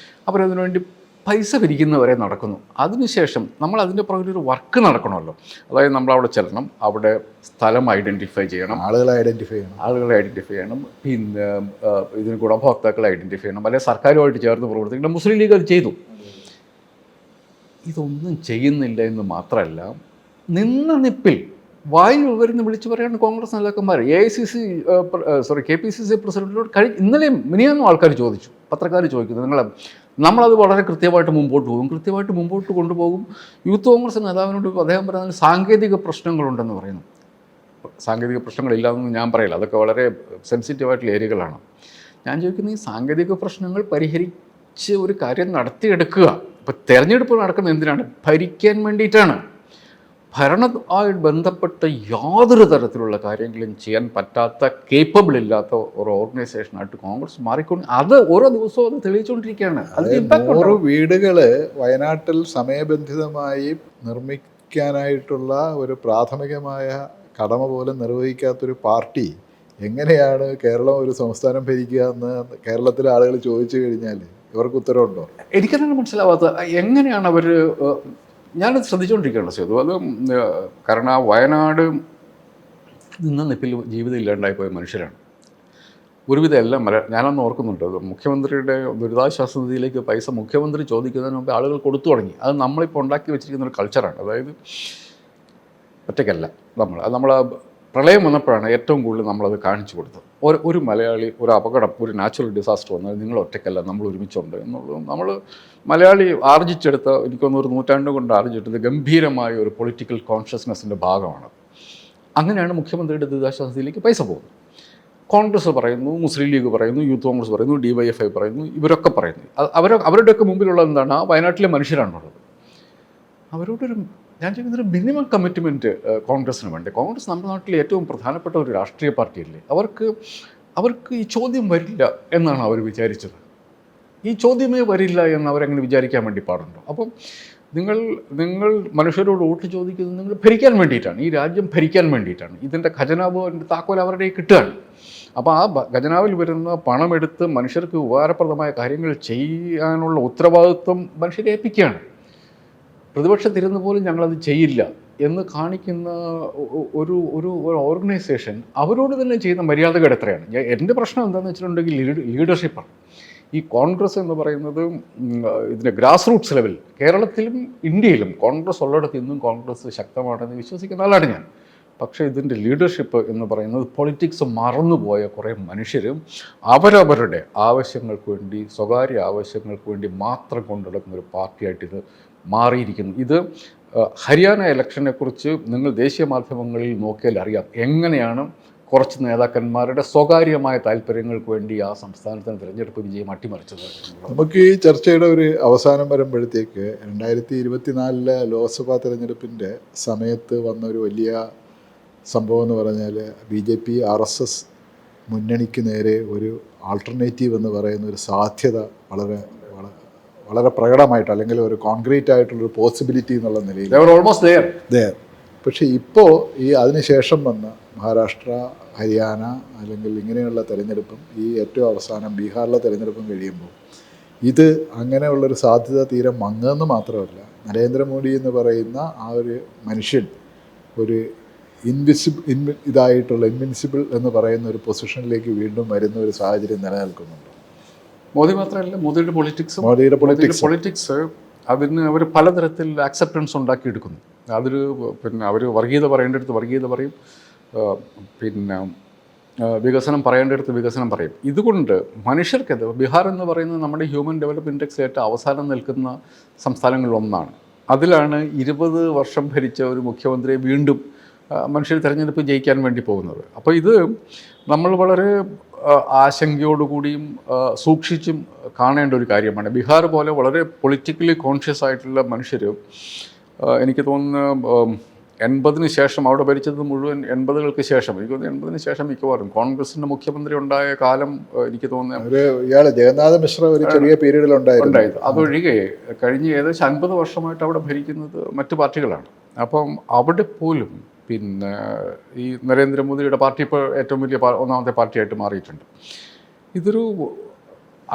അവരതിനുവേണ്ടി പൈസ പിരിക്കുന്നവരെ നടക്കുന്നു. അതിനുശേഷം നമ്മൾ അതിൻ്റെ പുറകിൽ ഒരു വർക്ക് നടക്കണമല്ലോ. അതായത് നമ്മളവിടെ ചെല്ലണം, അവിടെ സ്ഥലം ഐഡൻറ്റിഫൈ ചെയ്യണം, ആളുകളെ ഐഡൻറ്റിഫൈ ചെയ്യണം, പിന്നെ ഇതിന് ഗുണഭോക്താക്കളെ ഐഡൻറ്റിഫൈ ചെയ്യണം, അല്ലെങ്കിൽ സർക്കാരുമായിട്ട് ചേർന്ന് പ്രവർത്തിക്കണം. മുസ്ലിം ലീഗ് അത് ചെയ്തു. ഇതൊന്നും ചെയ്യുന്നില്ല എന്ന് മാത്രമല്ല, നിന്ന നിപ്പിൽ വായിൽ വരുന്ന വിളിച്ചു പറയാണ് കോൺഗ്രസ് നേതാക്കന്മാർ. KPCC പ്രസിഡന്റിനോട് ഇന്നലെയും മിനിയാന്നും ആൾക്കാർ ചോദിച്ചു, പത്രക്കാർ ചോദിക്കുന്നത്, നമ്മളത് വളരെ കൃത്യമായിട്ട് മുമ്പോട്ട് കൊണ്ടുപോകും. യൂത്ത് കോൺഗ്രസ് നേതാവിനോട് അദ്ദേഹം പറയുന്നത് സാങ്കേതിക പ്രശ്നങ്ങളുണ്ടെന്ന് പറയുന്നു. സാങ്കേതിക പ്രശ്നങ്ങളില്ലാതെന്ന് ഞാൻ പറയില്ല, അതൊക്കെ വളരെ സെൻസിറ്റീവായിട്ടുള്ള ഏരിയകളാണ്. ഞാൻ ചോദിക്കുന്നത് ഈ സാങ്കേതിക പ്രശ്നങ്ങൾ പരിഹരിച്ച് ഒരു കാര്യം നടത്തിയെടുക്കുക. ഇപ്പം തെരഞ്ഞെടുപ്പ് നടക്കുന്നത് എന്തിനാണ്? ഭരിക്കാൻ വേണ്ടിയിട്ടാണ്. ഭരണവുമായി ബന്ധപ്പെട്ട യാതൊരു തരത്തിലുള്ള കാര്യങ്ങളും ചെയ്യാൻ പറ്റാത്ത, കേപ്പബിൾ ഇല്ലാത്ത ഒരു ഓർഗനൈസേഷനായിട്ട് കോൺഗ്രസ് മാറിക്കൊണ്ട് അത് ഓരോ ദിവസവും അത് തെളിയിച്ചുകൊണ്ടിരിക്കുകയാണ്. അതിന് ഇമ്പാക്ട് 100 വീടുകൾ വയനാട്ടിൽ സമയബന്ധിതമായി നിർമ്മിക്കാനായിട്ടുള്ള ഒരു പ്രാഥമികമായ കടമ പോലും നിർവഹിക്കാത്തൊരു പാർട്ടി എങ്ങനെയാണ് കേരളം ഒരു സംസ്ഥാനം ഭരിക്കുക എന്ന് കേരളത്തിലെ ആളുകൾ ചോദിച്ചു കഴിഞ്ഞാൽ ഇവർക്ക് ഉത്തരവുണ്ടോ? എനിക്കതാണ് മനസ്സിലാവാത്തത്. എങ്ങനെയാണ് അവർ, ഞാനത് ശ്രദ്ധിച്ചുകൊണ്ടിരിക്കുകയാണ് ചെയ്തു അത്. കാരണം ആ വയനാട് നിന്ന നിപ്പിൽ ജീവിതം ഇല്ലാണ്ടായിപ്പോയ മനുഷ്യരാണ് ഒരുവിധം എല്ലാം. ഞാനൊന്ന് ഓർക്കുന്നുണ്ട്, മുഖ്യമന്ത്രിയുടെ ദുരിതാശ്വാസ നിധിയിലേക്ക് പൈസ മുഖ്യമന്ത്രി ചോദിക്കുന്നതിന് മുമ്പ് ആളുകൾ കൊടുത്തു തുടങ്ങി. അത് നമ്മളിപ്പോൾ ഉണ്ടാക്കി വെച്ചിരിക്കുന്ന ഒരു കൾച്ചറാണ്. അതായത് ഒറ്റയ്ക്കല്ല നമ്മൾ പ്രളയം വന്നപ്പോഴാണ് ഏറ്റവും കൂടുതൽ നമ്മളത് കാണിച്ചു കൊടുത്തത്. ഒരു മലയാളി, ഒരു അപകടം, ഒരു നാച്ചുറൽ ഡിസാസ്റ്റർ വന്നാൽ നിങ്ങൾ ഒറ്റയ്ക്കല്ല, നമ്മൾ ഒരുമിച്ചുണ്ട് എന്നുള്ളത് നമ്മൾ മലയാളി ആർജിച്ചെടുത്ത, എനിക്കൊന്ന് ഒരു നൂറ്റാണ്ട് കൊണ്ട് ആർജിച്ചെടുത്ത ഗംഭീരമായ ഒരു പൊളിറ്റിക്കൽ കോൺഷ്യസ്നെസ്സിൻ്റെ ഭാഗമാണ്. അങ്ങനെയാണ് മുഖ്യമന്ത്രിയുടെ ദുരിതാശ്വാസത്തിലേക്ക് പൈസ പോകുന്നത്. കോൺഗ്രസ് പറയുന്നു, മുസ്ലിം ലീഗ് പറയുന്നു, യൂത്ത് കോൺഗ്രസ് പറയുന്നു, DYFI പറയുന്നു, ഇവരൊക്കെ പറയുന്നു. അവരുടെയൊക്കെ മുമ്പിലുള്ള എന്താണ്? ആ വയനാട്ടിലെ മനുഷ്യരാണുള്ളത്. അവരോടൊരു, ഞാൻ ചോദിക്കുന്നൊരു മിനിമം കമ്മിറ്റ്മെൻറ്റ് കോൺഗ്രസ്സിന് വേണ്ടി. കോൺഗ്രസ് നമ്മുടെ നാട്ടിലെ ഏറ്റവും പ്രധാനപ്പെട്ട ഒരു രാഷ്ട്രീയ പാർട്ടിയല്ലേ. അവർക്ക് ഈ ചോദ്യം വരില്ല എന്നാണ് അവർ വിചാരിച്ചത്. ഈ ചോദ്യമേ വരില്ല എന്ന് അവരങ്ങനെ വിചാരിക്കാൻ വേണ്ടി പാടുണ്ടോ? അപ്പം നിങ്ങൾ മനുഷ്യരോട് വോട്ട് ചോദിക്കുന്നത് നിങ്ങൾ ഭരിക്കാൻ വേണ്ടിയിട്ടാണ്, ഈ രാജ്യം ഭരിക്കാൻ വേണ്ടിയിട്ടാണ്. ഇതിൻ്റെ ഖജനാവിൻ്റെ താക്കോൽ അവരുടെ കിട്ടുകയാണ്. അപ്പോൾ ആ ഖജനാവിൽ വരുന്ന പണമെടുത്ത് മനുഷ്യർക്ക് ഉപകാരപ്രദമായ കാര്യങ്ങൾ ചെയ്യാനുള്ള ഉത്തരവാദിത്വം മനുഷ്യരെ ഏൽപ്പിക്കുകയാണ്. പ്രതിപക്ഷത്തിരുന്ന് പോലും ഞങ്ങളത് ചെയ്യില്ല എന്ന് കാണിക്കുന്ന ഒരു ഒരു ഓർഗനൈസേഷൻ അവരോട് തന്നെ ചെയ്യുന്ന മര്യാദകൾ എത്രയാണ്? എൻ്റെ പ്രശ്നം എന്താണെന്ന് വെച്ചിട്ടുണ്ടെങ്കിൽ ലീഡർഷിപ്പാണ്. ഈ കോൺഗ്രസ് എന്ന് പറയുന്നത് ഇതിൻ്റെ ഗ്രാസ് റൂട്ട്സ് ലെവൽ കേരളത്തിലും ഇന്ത്യയിലും കോൺഗ്രസ് ഉള്ളിടത്ത് ഇന്നും കോൺഗ്രസ് ശക്തമാണെന്ന് വിശ്വസിക്കുന്ന ആളാണ് ഞാൻ. പക്ഷേ ഇതിൻ്റെ ലീഡർഷിപ്പ് എന്ന് പറയുന്നത് പൊളിറ്റിക്സ് മറന്നുപോയ കുറേ മനുഷ്യരും അവരവരുടെ ആവശ്യങ്ങൾക്ക് വേണ്ടി, സ്വകാര്യ ആവശ്യങ്ങൾക്ക് വേണ്ടി മാത്രം കൊണ്ടുനടക്കുന്ന ഒരു പാർട്ടിയായിട്ട് ഇത് മാറിയിരിക്കുന്നു. ഇത് ഹരിയാന ഇലക്ഷനെക്കുറിച്ച് നിങ്ങൾ ദേശീയ മാധ്യമങ്ങളിൽ നോക്കിയാൽ അറിയാം എങ്ങനെയാണ് കുറച്ച് നേതാക്കന്മാരുടെ സ്വകാര്യമായ താല്പര്യങ്ങൾക്ക് വേണ്ടി ആ സംസ്ഥാനത്തിന് തിരഞ്ഞെടുപ്പ് വിജയം അട്ടിമറിച്ചത്. നമുക്ക് ഈ ചർച്ചയുടെ ഒരു അവസാനം വരുമ്പോഴത്തേക്ക് 2024 ലോക്സഭാ തിരഞ്ഞെടുപ്പിൻ്റെ സമയത്ത് വന്ന ഒരു വലിയ സംഭവം എന്ന് പറഞ്ഞാൽ BJP RSS മുന്നണിക്ക് നേരെ ഒരു ആൾട്ടർനേറ്റീവ് എന്ന് പറയുന്ന ഒരു സാധ്യത വളരെ പ്രകടമായിട്ട്, അല്ലെങ്കിൽ ഒരു കോൺക്രീറ്റ് ആയിട്ടുള്ളൊരു പോസിബിലിറ്റി എന്നുള്ള നിലയിൽ ഓൾമോസ്റ്റ് പക്ഷേ ഇപ്പോൾ ഈ അതിനുശേഷം വന്ന മഹാരാഷ്ട്ര, ഹരിയാന അല്ലെങ്കിൽ ഇങ്ങനെയുള്ള തിരഞ്ഞെടുപ്പും ഈ ഏറ്റവും അവസാനം ബീഹാറിലെ തിരഞ്ഞെടുപ്പും കഴിയുമ്പോൾ ഇത് അങ്ങനെയുള്ളൊരു സാധ്യത തീരെ മങ്ങുമെന്ന് മാത്രമല്ല, നരേന്ദ്രമോദി എന്ന് പറയുന്ന ആ ഒരു മനുഷ്യൻ ഒരു ഇൻവിൻസിബിൾ എന്ന് പറയുന്ന ഒരു പൊസിഷനിലേക്ക് വീണ്ടും വരുന്ന ഒരു സാഹചര്യം നിലനിൽക്കുന്നുണ്ട്. മോദി മാത്രമല്ല, മോദിയുടെ പൊളിറ്റിക്സ് അതിന് അവർ പലതരത്തിൽ ആക്സെപ്റ്റൻസ് ഉണ്ടാക്കിയെടുക്കുന്നു. അതൊരു അവർ വർഗീയത പറയേണ്ടടുത്ത് വർഗീയത പറയും, വികസനം പറയേണ്ടടുത്ത് വികസനം പറയും. ഇതുകൊണ്ട് മനുഷ്യർക്കത്, ബീഹാർ എന്ന് പറയുന്നത് നമ്മുടെ ഹ്യൂമൻ ഡെവലപ്മെൻറ്റ് ഇൻഡെക്സ് ഏറ്റവും അവസാനം നിൽക്കുന്ന സംസ്ഥാനങ്ങളിലൊന്നാണ്. അതിലാണ് 20 വർഷം ഭരിച്ച ഒരു മുഖ്യമന്ത്രിയെ വീണ്ടും മനുഷ്യർ തിരഞ്ഞെടുപ്പ് ജയിക്കാൻ വേണ്ടി പോകുന്നത്. അപ്പോൾ ഇത് നമ്മൾ വളരെ ആശങ്കയോടുകൂടിയും സൂക്ഷിച്ചും കാണേണ്ട ഒരു കാര്യമാണ്. ബീഹാർ പോലെ വളരെ പൊളിറ്റിക്കലി കോൺഷ്യസ് ആയിട്ടുള്ള മനുഷ്യർ, എനിക്ക് തോന്നുന്നു 80-ന് ശേഷം അവിടെ ഭരിച്ചത് മുഴുവൻ 80-കൾക്ക് ശേഷം, എനിക്ക് തോന്നുന്നു 80-ന് ശേഷം മിക്കവാറും കോൺഗ്രസിൻ്റെ മുഖ്യമന്ത്രി ഉണ്ടായ കാലം എനിക്ക് തോന്നുന്നു ജഗന്നാഥ മിശ്ര ഒരു ചെറിയ പീരീഡിൽ ഉണ്ടായത്. അതൊഴികെ കഴിഞ്ഞ് ഏകദേശം 50 വർഷമായിട്ട് അവിടെ ഭരിക്കുന്നത് മറ്റു പാർട്ടികളാണ്. അപ്പം അവിടെ പോലും ഈ നരേന്ദ്രമോദിയുടെ പാർട്ടി ഇപ്പോൾ ഏറ്റവും വലിയ ഒന്നാമത്തെ പാർട്ടിയായിട്ട് മാറിയിട്ടുണ്ട്. ഇതൊരു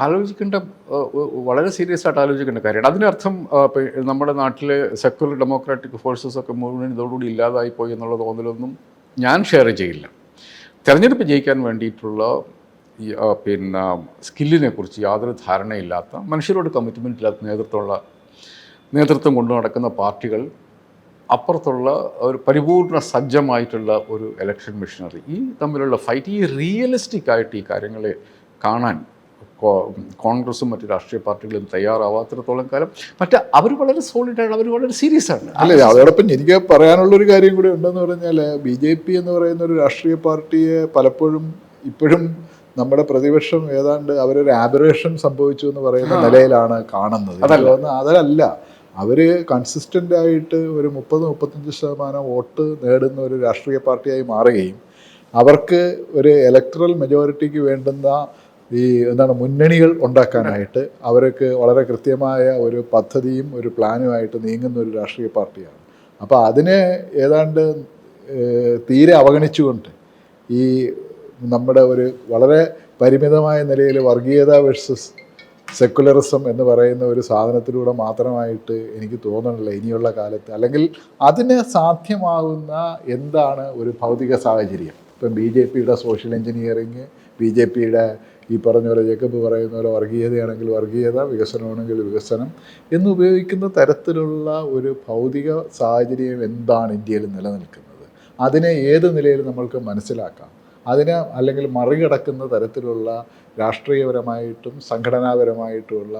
ആലോചിക്കേണ്ട, വളരെ സീരിയസ് ആയിട്ട് ആലോചിക്കേണ്ട കാര്യമാണ്. അതിനർത്ഥം നമ്മുടെ നാട്ടിലെ സെക്യുലർ ഡെമോക്രാറ്റിക് ഫോഴ്സസൊക്കെ മുഴുവൻ ഇതോടുകൂടി ഇല്ലാതായിപ്പോയി എന്നുള്ള തോന്നലൊന്നും ഞാൻ ഷെയർ ചെയ്യില്ല. തെരഞ്ഞെടുപ്പ് ജയിക്കാൻ വേണ്ടിയിട്ടുള്ള സ്കില്ലിനെ കുറിച്ച് യാതൊരു ധാരണയില്ലാത്ത, മനുഷ്യരോട് കമ്മിറ്റ്മെൻ്റ് ഇല്ലാത്ത നേതൃത്വം കൊണ്ടു നടക്കുന്ന പാർട്ടികൾ, അപ്പുറത്തുള്ള ഒരു പരിപൂർണ സജ്ജമായിട്ടുള്ള ഒരു ഇലക്ഷൻ മെഷീനറി, ഈ തമ്മിലുള്ള ഫൈറ്റ്, ഈ റിയലിസ്റ്റിക് ആയിട്ട് ഈ കാര്യങ്ങളെ കാണാൻ കോൺഗ്രസും മറ്റ് രാഷ്ട്രീയ പാർട്ടികളും തയ്യാറാവാത്തിടത്തോളം കാലം അവർ വളരെ സോളിഡാണ്, അവർ വളരെ സീരിയസ് ആണ്. അല്ലേ, അതോടൊപ്പം എനിക്ക് പറയാനുള്ളൊരു കാര്യം കൂടി ഉണ്ടെന്ന് പറഞ്ഞാൽ BJP എന്ന് പറയുന്ന ഒരു രാഷ്ട്രീയ പാർട്ടിയെ പലപ്പോഴും ഇപ്പോഴും നമ്മുടെ പ്രതിപക്ഷം ഏതാണ്ട് അവരൊരു ആബറേഷൻ സംഭവിച്ചു എന്ന് പറയുന്ന നിലയിലാണ് കാണുന്നത്. എനിക്ക് തോന്നുന്നു അതല്ല, അവർ കൺസിസ്റ്റൻ്റ് ആയിട്ട് ഒരു 30-35% വോട്ട് നേടുന്ന ഒരു രാഷ്ട്രീയ പാർട്ടിയായി മാറുകയും അവർക്ക് ഒരു ഇലക്ട്രൽ മെജോറിറ്റിക്ക് വേണ്ടുന്ന ഈ മുന്നണികൾ ഉണ്ടാക്കാനായിട്ട് അവർക്ക് വളരെ കൃത്യമായ ഒരു പദ്ധതിയും ഒരു പ്ലാനുമായിട്ട് നീങ്ങുന്ന ഒരു രാഷ്ട്രീയ പാർട്ടിയാണ്. അപ്പോൾ അതിനെ ഏതാണ്ട് തീരെ അവഗണിച്ചുകൊണ്ട് ഈ നമ്മുടെ ഒരു വളരെ പരിമിതമായ നിലയിൽ വർഗീയത വേഴ്സസ് സെക്കുലറിസം എന്ന് പറയുന്ന ഒരു സാധനത്തിലൂടെ മാത്രമായിട്ട് എനിക്ക് തോന്നണില്ല ഇനിയുള്ള കാലത്ത്. അല്ലെങ്കിൽ അതിന് സാധ്യമാകുന്ന എന്താണ് ഒരു ഭൗതിക സാഹചര്യം. ഇപ്പം BJPയുടെ സോഷ്യൽ എഞ്ചിനീയറിങ്, BJPയുടെ ഈ പറഞ്ഞ പോലെ ജേക്കബ് പറയുന്ന പോലെ വർഗീയതയാണെങ്കിൽ വർഗീയത, വികസനമാണെങ്കിൽ വികസനം എന്ന് ഉപയോഗിക്കുന്ന തരത്തിലുള്ള ഒരു ഭൗതിക സാഹചര്യം എന്താണ് ഇന്ത്യയിൽ നിലനിൽക്കുന്നത്, അതിനെ ഏത് നിലയിൽ നമ്മൾക്ക് മനസ്സിലാക്കാം, അതിനെ അല്ലെങ്കിൽ മറികടക്കുന്ന തരത്തിലുള്ള രാഷ്ട്രീയപരമായിട്ടും സംഘടനാപരമായിട്ടുള്ള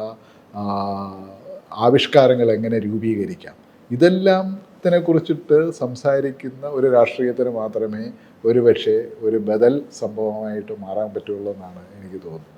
ആവിഷ്കാരങ്ങൾ എങ്ങനെ രൂപീകരിക്കാം, ഇതെല്ലാത്തിനെക്കുറിച്ചിട്ട് സംസാരിക്കുന്ന ഒരു രാഷ്ട്രീയത്തിന് മാത്രമേ ഒരുപക്ഷെ ഒരു ബദൽ സംഭവമായിട്ട് മാറാൻ പറ്റുള്ളൂ എന്നാണ് എനിക്ക് തോന്നുന്നത്.